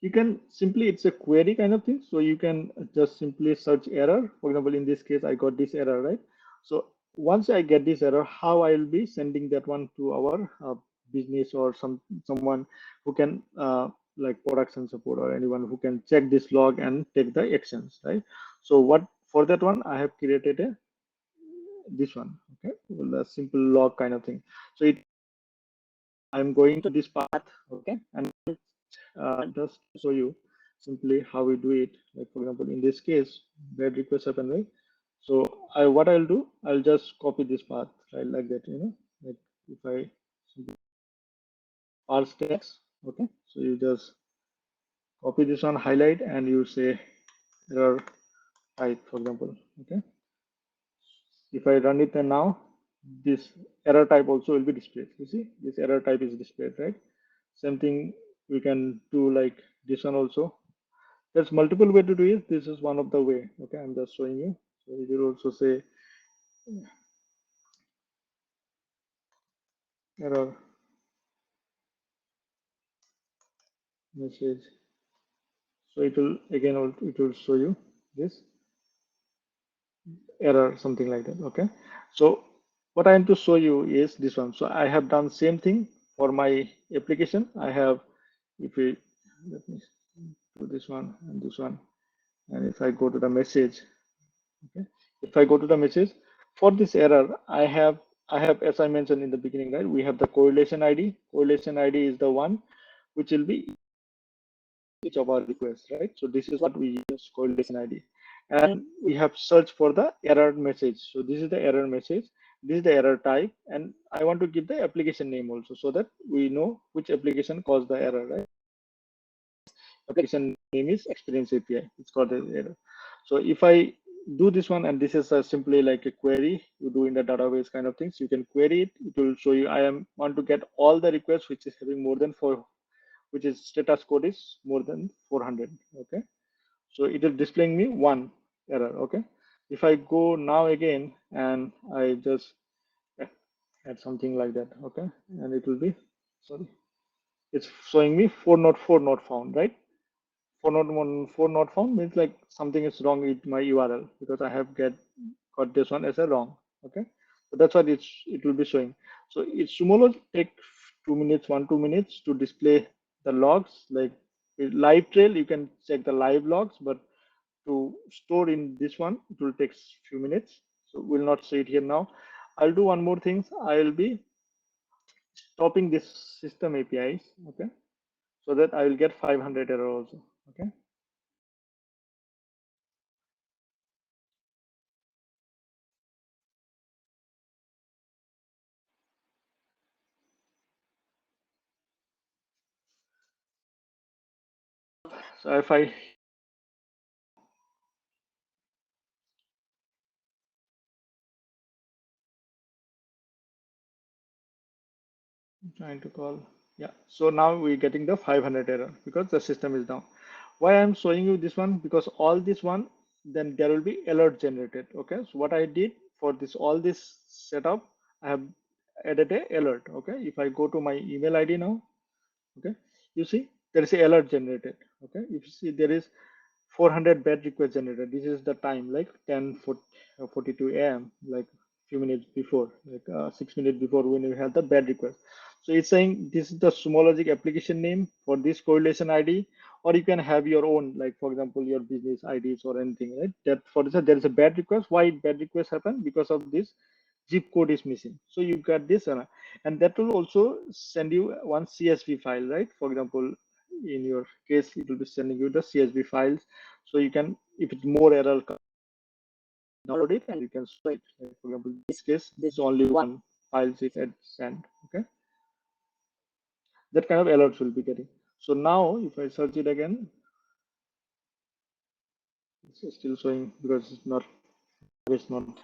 you can simply, it's a query kind of thing, so you can just simply search error. For example, in this case I got this error, right? So once I get this error, how I will be sending that one to our business or someone who can like production support or anyone who can check this log and take the actions, right? So what for that one I have created a this one, okay, well, a simple log kind of thing. So it I'm going to this path, okay, and just show you simply how we do it. Like for example, in this case, bad request happen, right? So what I'll do, I'll just copy this path, right, like that, like if I parse text, okay. So you just copy this one, highlight, and you say error type, for example, okay. If I run it and now this error type also will be displayed. You see, this error type is displayed, right? Same thing we can do like this one also. There's multiple way to do it. This is one of the way. Okay, I'm just showing you. So you will also say error message. So it will again it will show you this error, something like that. Okay. So what I am to show you is this one. So I have done same thing for my application. I have, if we let me do this one and this one, and if I go to the message, okay, if I go to the message for this error, I have as I mentioned in the beginning, right? We have the correlation ID. Correlation ID is the one which will be each of our requests, right? So this is what we use correlation ID. And we have search for the error message. So this is the error message. This is the error type. And I want to give the application name also so that we know which application caused the error, right? Application name is experience API. It's called the error. So if I do this one, and this is simply like a query you do in the database kind of things, you can query it. It will show you I want to get all the requests which is having more than 4, which is status code is more than 400. Okay, so it is displaying me one error. Okay, if I go now again and I just add something like that, okay, and it will be sorry. it's showing me 404 not found, right? 404 not found means like something is wrong with my URL because I have got this one as a wrong. Okay, so that's what it will be showing. So it's SumoLogic take 2 minutes, 2 minutes to display the logs. Like with live trail, you can check the live logs, but to store in this one, it will take few minutes. So we'll not see it here now. I'll do one more thing. I will be stopping this system APIs. Okay, so that I will get 500 error also. Okay. So if I trying to call, yeah. So now we're getting the 500 error because the system is down. Why I'm showing you this one? Because all this one, then there will be alert generated. Okay. So what I did for this, all this setup, I have added a alert. Okay. If I go to my email ID now, okay, you see there is a alert generated. Okay. If you see there is 400 bad requests generated. This is the time like 10:42 a.m. like few minutes before, like 6 minutes before when we had the bad request. So it's saying this is the SumoLogic application name for this correlation ID, or you can have your own, like for example your business IDs or anything, right? That for this there is a bad request. Why bad request happen? Because of this zip code is missing. So you got this, and that will also send you one CSV file, right? For example, in your case, it will be sending you the CSV files. So you can, if it's more error, download it and you can store it. Like for example, in this case, this is only one file it had sent. Okay, that kind of alerts will be getting. So now, if I search it again, it's still showing because it's not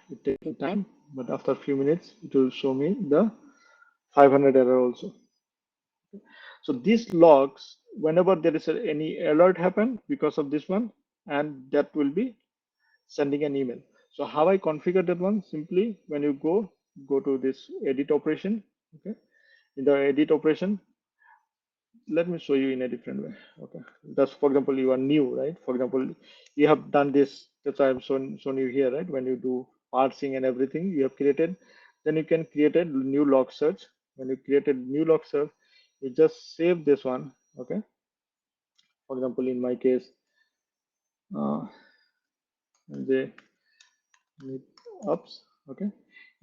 it takes time. But after a few minutes, it will show me the 500 error also. So these logs, whenever there is any alert happen because of this one, and that will be sending an email. So how I configure that one? Simply when you go to this edit operation. Okay, in the edit operation, let me show you in a different way. Okay, that's for example you are new, right? For example, you have done this. That's why I'm shown you here, right? When you do parsing and everything, you have created. Then you can create a new log search. When you create a new log search, you just save this one. Okay, for example, in my case, the Meetups. Okay,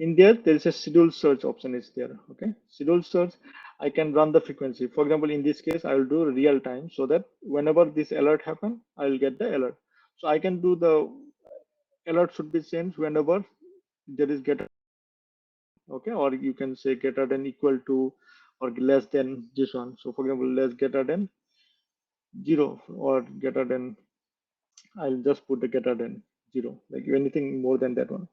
in there is a schedule search option is there. Okay, schedule search, I can run the frequency. For example, in this case, I will do real time so that whenever this alert happen, I will get the alert. So I can do the alert should be changed whenever there is greater. Okay, or you can say greater than equal to or less than this one. So for example, less greater than 0 or greater than, I'll just put the greater than 0, like anything more than that one.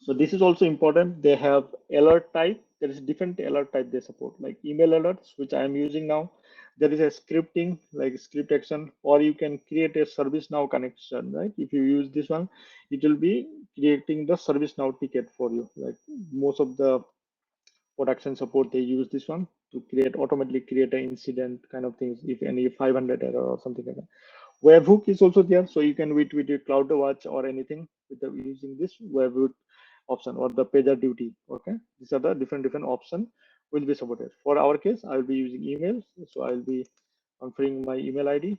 So this is also important. They have alert type. There is different alert type they support, like email alerts, which I am using now. There is a scripting, like script action, or you can create a ServiceNow connection, right? If you use this one, it will be creating the ServiceNow ticket for you. Like most of the production support, they use this one to automatically create an incident kind of things if any 500 error or something like that. Webhook is also there, so you can with your CloudWatch or anything with using this webhook option or the pager duty. Okay, these are the different option will be supported. For our case, I will be using email, so I will be configuring my email ID.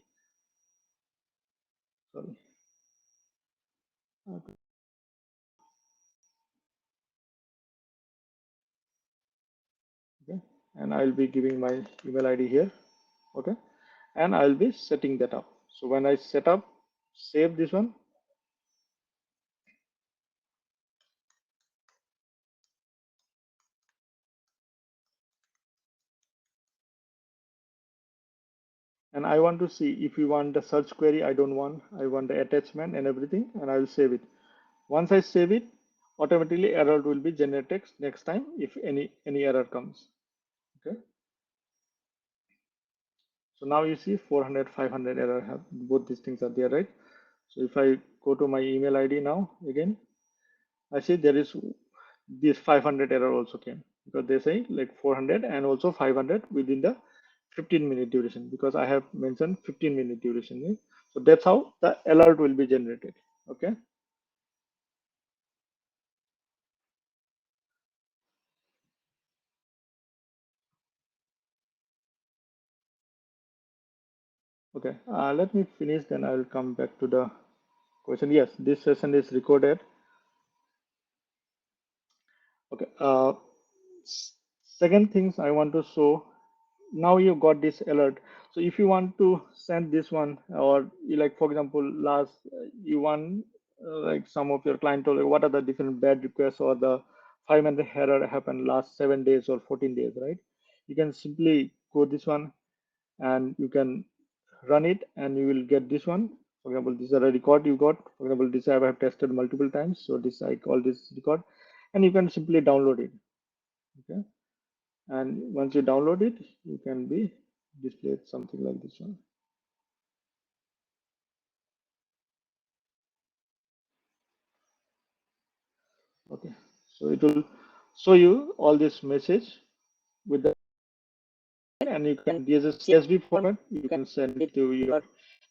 Sorry. Okay. Okay, and I will be giving my email ID here. Okay, and I will be setting that up. So when I set up, save this one. And I want to see if we want the search query. I don't want, I want the attachment and everything, and I will save it. Once I save it, automatically error will be generated next time if any error comes. Okay, so now you see 400 500 error have both these things are there, right? So if I go to my email ID now again, I see there is this 500 error also came. because they say like 400 and also 500 within the 15-minute duration, because I have mentioned 15-minute duration. Yeah? So that's how the alert will be generated. Okay. Okay. Let me finish, then I will come back to the question. Yes, this session is recorded. Okay. Second things I want to show. Now you got this alert. So if you want to send this one, or you like, for example, last you want like some of your client told you what are the different bad requests or the 500 error happened last 7 days or 14 days, right? You can simply go this one and you can run it and you will get this one. For example, this is a record you got. For example, this I have tested multiple times. So this I call this record, and you can simply download it. Okay. And once you download it, you can be displayed something like this one. Okay. So it will show you all this message with the, and you can, there's a CSV format, you can send it to your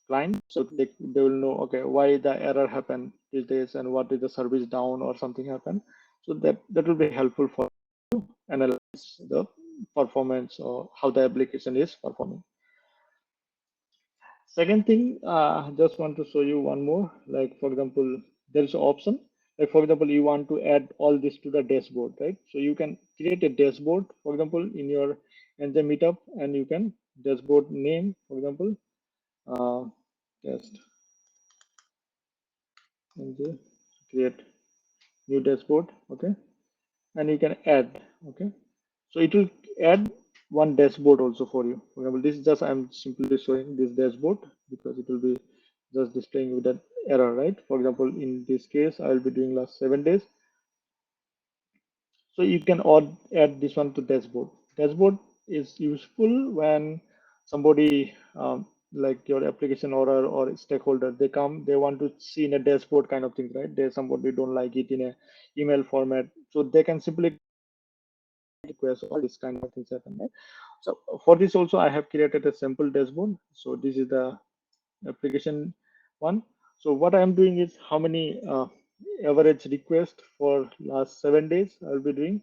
client, so they will know, okay, why the error happened these days and what is the service down or something happened. So that will be helpful for you to analyze the performance or how the application is performing. Second thing, just want to show you one more. Like for example, there is an option. Like for example, you want to add all this to the dashboard, right? So you can create a dashboard, for example, in your NJ Meetup, and you can dashboard name, for example, uh, just NJ create new dashboard, okay, and you can add, okay. So it will add one dashboard also for you. For example, this is just I'm simply showing this dashboard because it will be just displaying with that error, right? For example, in this case, I will be doing last 7 days. So you can add this one to dashboard. Dashboard is useful when somebody like your application owner or stakeholder, they come, they want to see in a dashboard kind of thing, right? There's somebody don't like it in a email format, so they can simply request all these kind of things happen, right? So for this also I have created a simple dashboard. So this is the application one. So what I am doing is how many average request for last 7 days I'll be doing.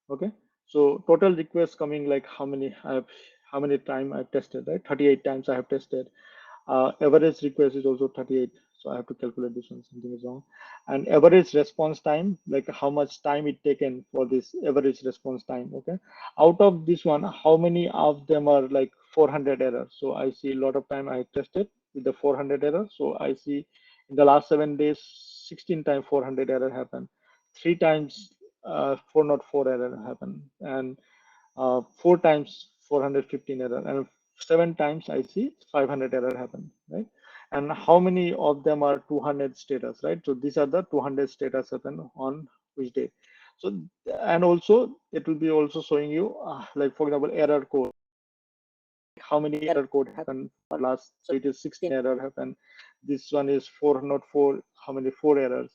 Okay. So total requests coming, like how many I have, how many time I've tested, right? 38 times I have tested. Average request is also 38. So I have to calculate this one, something is wrong. And average response time, like how much time it taken for this average response time. Okay. Out of this one, how many of them are like 400 errors? So I see a lot of time I tested with the 400 errors. So I see in the last 7 days, 16 times 400 error happened. 3 times 404 error happened. And 4 times 415 error, and 7 times I see 500 error happen, right? And how many of them are 200 status, right? So these are the 200 status happen on which day. So, and also it will be also showing you like for example error code, how many error code happened for last. So it is 16 error happened. This one is 404, how many 4 errors,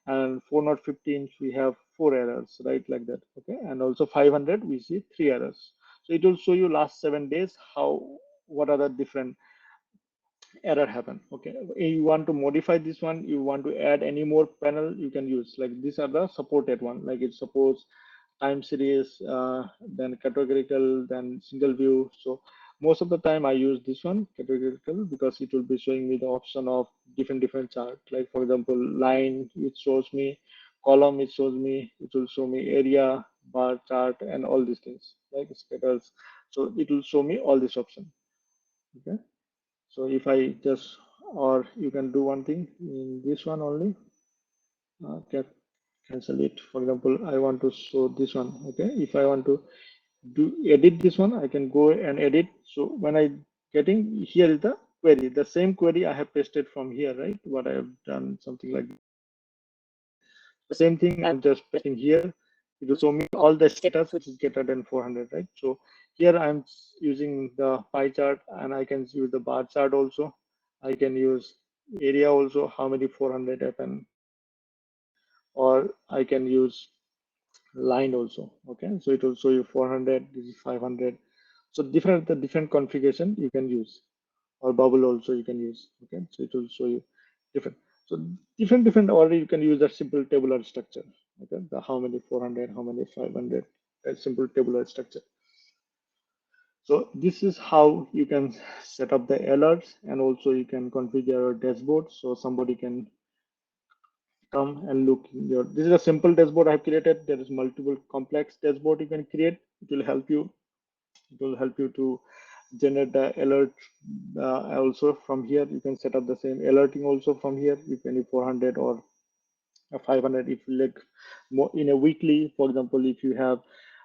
and 415 we have 4 errors, right? Like that. Okay. And also 500 we see 3 errors. So it will show you last 7 days how, what are the different error happen. Okay. You want to modify this one, you want to add any more panel, you can use, like these are the supported one, like it supports time series, then categorical, then single view. So most of the time I use this one categorical because it will be showing me the option of different chart. Like for example, line, it shows me column, it shows me, it will show me area, bar chart, and all these things like scatters. So it will show me all this option. Okay. So if I just, or you can do one thing in this one only, can cancel it. For example, I want to show this one. Okay. If I want to do edit this one, I can go and edit. So when I getting, here is the query, the same query I have pasted from here, right? What I have done, something like the same thing I'm just pasting here. It will show me all the status which is greater than 400, right? So here I'm using the pie chart, and I can use the bar chart also. I can use area also, how many 400 happen, or I can use line also. Okay, so it will show you 400, this is 500. So different configuration you can use, or bubble also you can use. Okay, so it will show you different. So different order you can use that simple tabular structure. Okay, the how many 400, how many 500, a simple tabular structure. So this is how you can set up the alerts, and also you can configure your dashboard so somebody can come and look in your. This is a simple dashboard I have created. There is multiple complex dashboard you can create. It will help you. It will help you to generate the alert. Also from here you can set up the same alerting also from here. If any 400 or 500, if you like more in a weekly, for example, if you have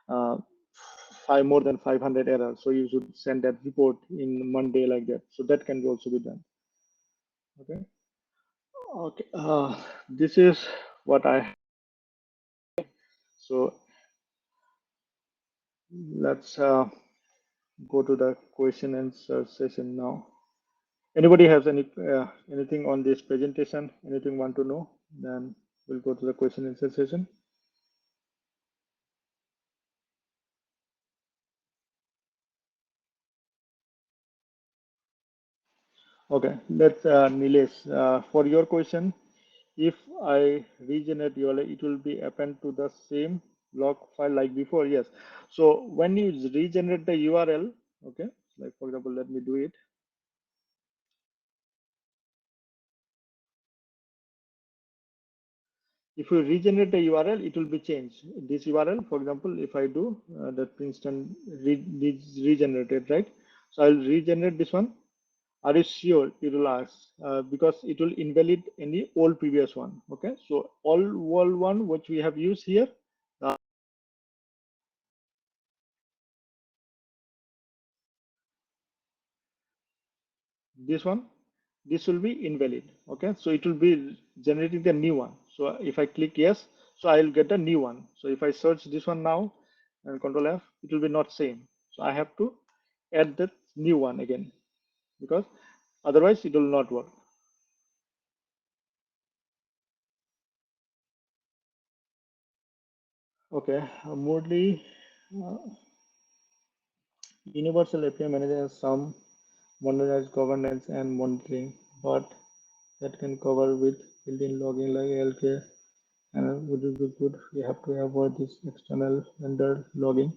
uh, five more than 500 errors, so you should send that report in Monday like that. So that can also be done. Okay. Okay. This is what I. So let's go to the question and answer session now. Anybody has anything on this presentation? Anything want to know? Then we'll go to the question and answer session. Okay, let's Nilesh, for your question, if I regenerate URL, it will be append to the same log file like before. Yes. So when you regenerate the URL, okay, like for example, let me do it. If you regenerate the URL, it will be changed. This URL, for example, if I do the Princeton regenerated, right? So I'll regenerate this one. Are you sure? It will ask because it will invalid any old previous one. Okay, so all old one which we have used here, uh, this one, this will be invalid. Okay, so it will be generating the new one. So if I click yes, so I will get a new one. So if I search this one now and Control F, it will be not same. So I have to add that new one again because otherwise it will not work. Okay, Moodly uh, Universal API Manager has some modernized governance and monitoring, but that can cover with built-in logging like LK, and would be good. We have to avoid this external vendor logging.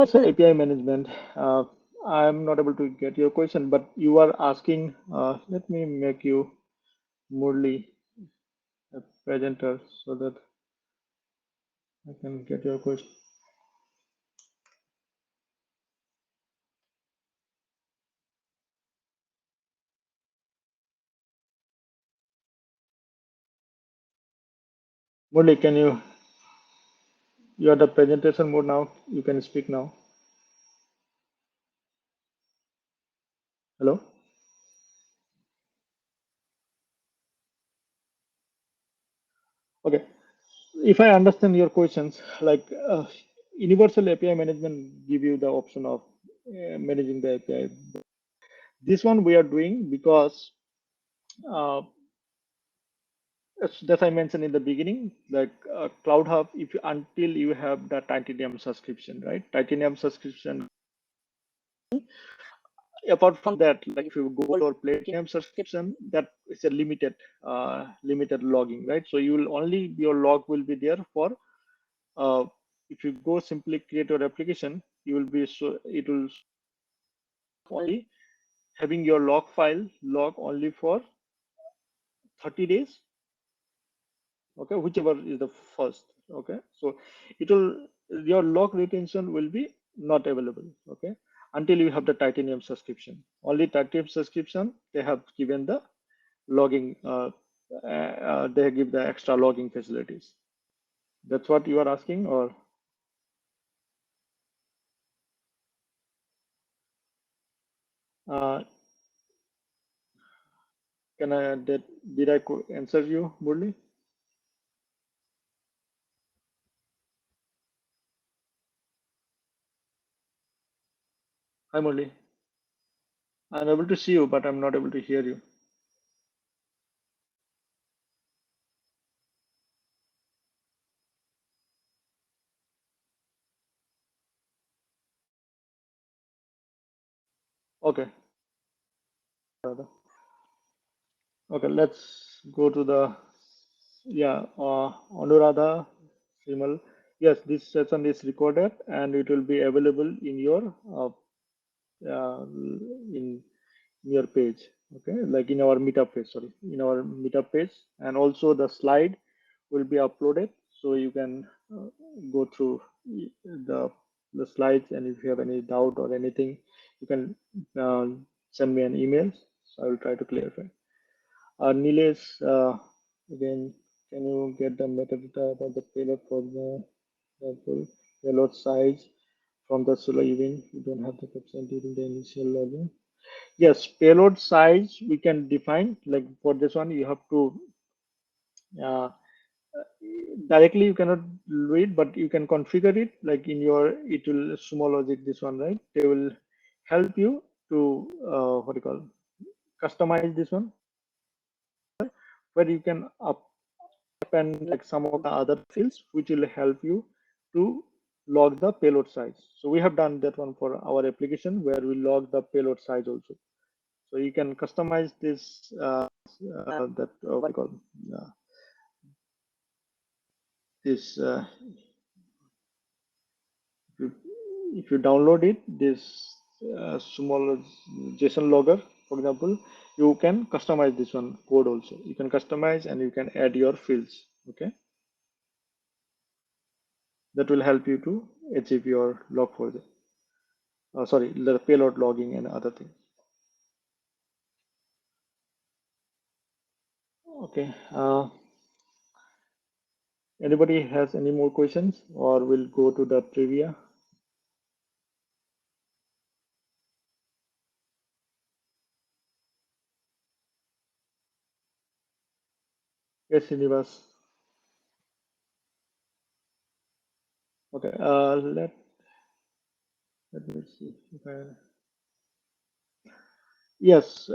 So API management. I'm not able to get your question, but you are asking. Let me make you Moodly a presenter so that I can get your question. Moodly, can you? You are the presentation mode now. You can speak now. Hello. Okay. If I understand your questions, like universal API management give you the option of managing the API. This one we are doing because uh, as I mentioned in the beginning, like Cloud Hub, if you, until you have the Titanium subscription, right? Titanium subscription. Apart from that, like if you go or Platinum subscription, that is a limited logging, right? So you will only your log will be there for if you go simply create your application, you will be so it will only having your log file log only for 30 days. Okay, whichever is the first. Okay, so it will your log retention will be not available. Okay, until you have the Titanium subscription. Only Titanium subscription they have given the logging. They give the extra logging facilities. That's what you are asking, or uh, can, did I answer you, Murli? Hi Murli. I'm able to see you, but I'm not able to hear you. Okay. Radha. Okay, let's go to the Anuradha Simal. Yes, this session is recorded and it will be available in your in your page. Okay, like in our meetup page. Sorry, in our meetup page, and also the slide will be uploaded, so you can go through the the slides. And if you have any doubt or anything, you can send me an email. So I will try to clarify. Nilesh, again, can you get the metadata about the payload for the full payload size from the solo event? You don't have the percent during the initial login. Yes, payload size we can define. Like for this one, you have to uh, directly you cannot do it, but you can configure it. Like in your, it will SumoLogic this one, right? They will help you to what do you call, customize this one, where you can up and like some of the other fields which will help you to log the payload size. So we have done that one for our application where we log the payload size also. So you can customize this that what do you call uh, this if you, if you download it, this small JSON logger, for example, you can customize this one code also. You can customize and you can add your fields. Okay, that will help you to achieve your log for the sorry, the payload logging and other things. Okay. Anybody has any more questions, or we'll go to the trivia? Yes, Srinivas. Okay. Let me see if I. Yes,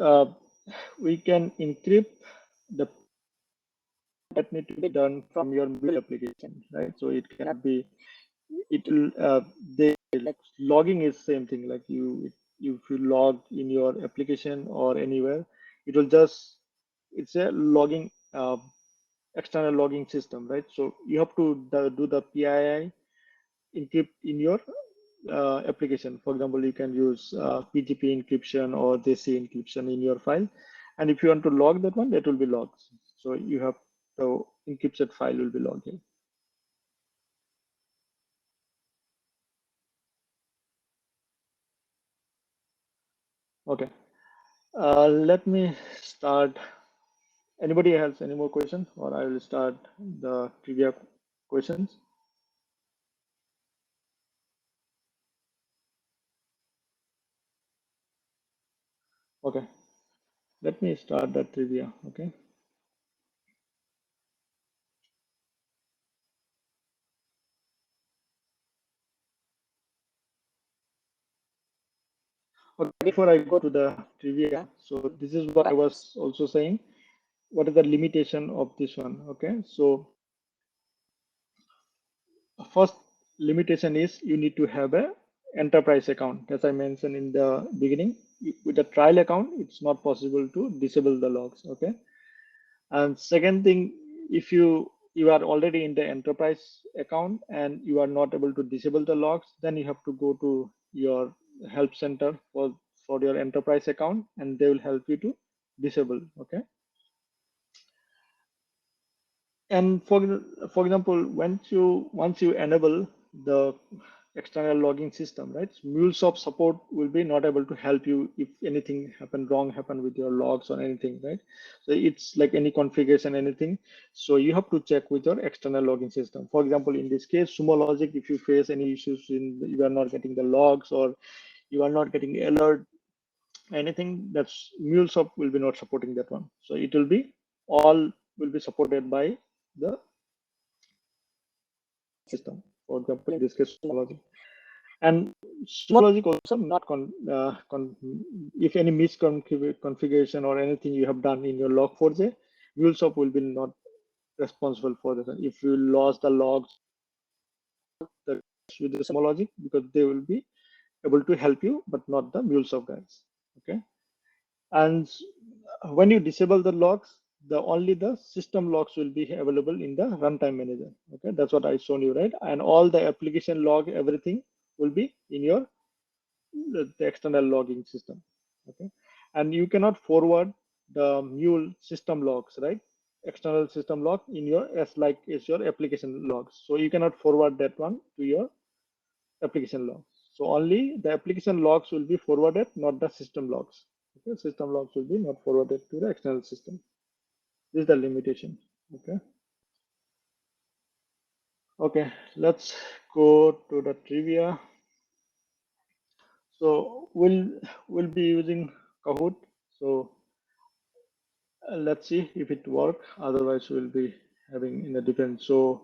we can encrypt the that need to be done from your Mule application, right? So it can be, it will, they like logging is same thing. Like if you log in your application or anywhere, it will just, it's a logging, external logging system, right? So you have to do the PII encrypt in your application. For example, you can use PGP encryption or JC encryption in your file. And if you want to log that one, that will be logged. So you have the encrypted file will be logged in. Okay. Let me start. Anybody has any more questions, or I will start the trivia questions. Okay. Let me start the trivia. Okay. Okay. Before I go to the trivia, so this is what I was also saying. What is the limitation of this one? Okay. So first limitation is you need to have a enterprise account. As I mentioned in the beginning, with a trial account, it's not possible to disable the logs. Okay. And second thing, if you are already in the enterprise account and you are not able to disable the logs, then you have to go to your help center for your enterprise account, and they will help you to disable. Okay. And for example, once you enable the external logging system, right? MuleSoft support will be not able to help you if anything happened with your logs or anything, right? So it's like any configuration, anything. So you have to check with your external logging system. For example, in this case, SumoLogic, if you face any issues in you are not getting the logs or you are not getting alert, anything, that's MuleSoft will be not supporting that one. So it will be all will be supported by the system. For example, in this case, SumoLogic. And SumoLogic also not if any misconfiguration or anything you have done in your log4j, MuleSoft will be not responsible for that. If you lost the logs the, with the SumoLogic, because they will be able to help you, but not the MuleSoft guys. Okay. And when you disable the logs, the only the system logs will be available in the runtime manager. Okay, that's what I shown you, right? And all the application log, everything will be in your the external logging system. Okay, and you cannot forward the mule system logs, right? External system log in your as like is your application logs. So you cannot forward that one to your application logs. So only the application logs will be forwarded, not the system logs. Okay, system logs will be not forwarded to the external system. This is the limitation. Okay. Okay, let's go to the trivia. So we'll be using Kahoot. So let's see if it works. Otherwise, we'll be having in a different. So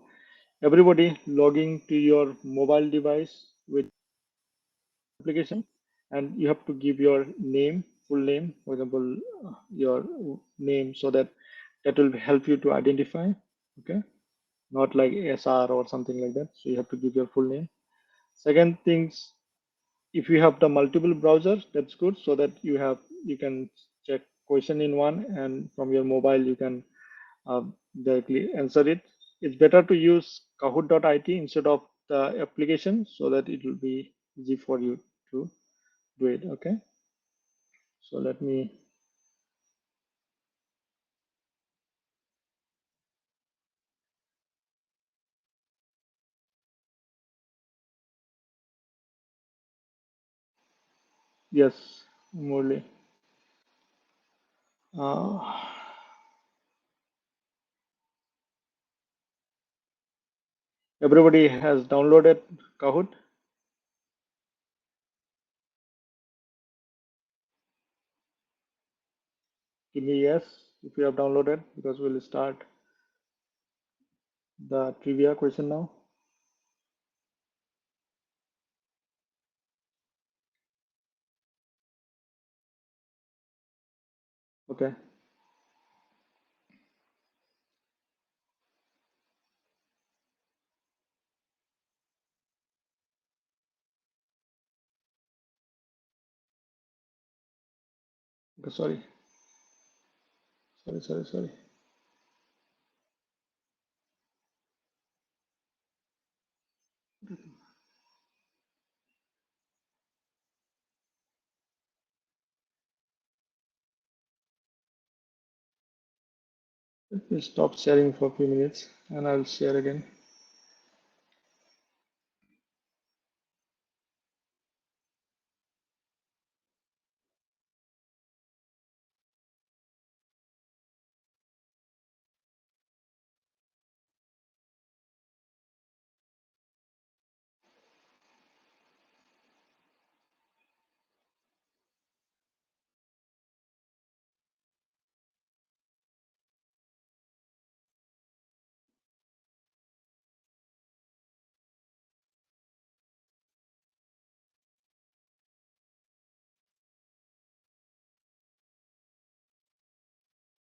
everybody logging to your mobile device with application, and you have to give your name, full name, for example, your name, so that that will help you to identify. Okay, not like SR or something like that. So you have to give your full name. Second things, if you have the multiple browsers, that's good, so that you can check question in one, and from your mobile you can directly answer it. It's better to use Kahoot.it instead of the application, so that it will be easy for you to do it. Okay, so let me, yes, Murli. Uh, Everybody has downloaded Kahoot. Give me yes if you have downloaded, because we'll start the trivia question now. Okay. Okay, sorry. Let me stop sharing for a few minutes and I'll share again.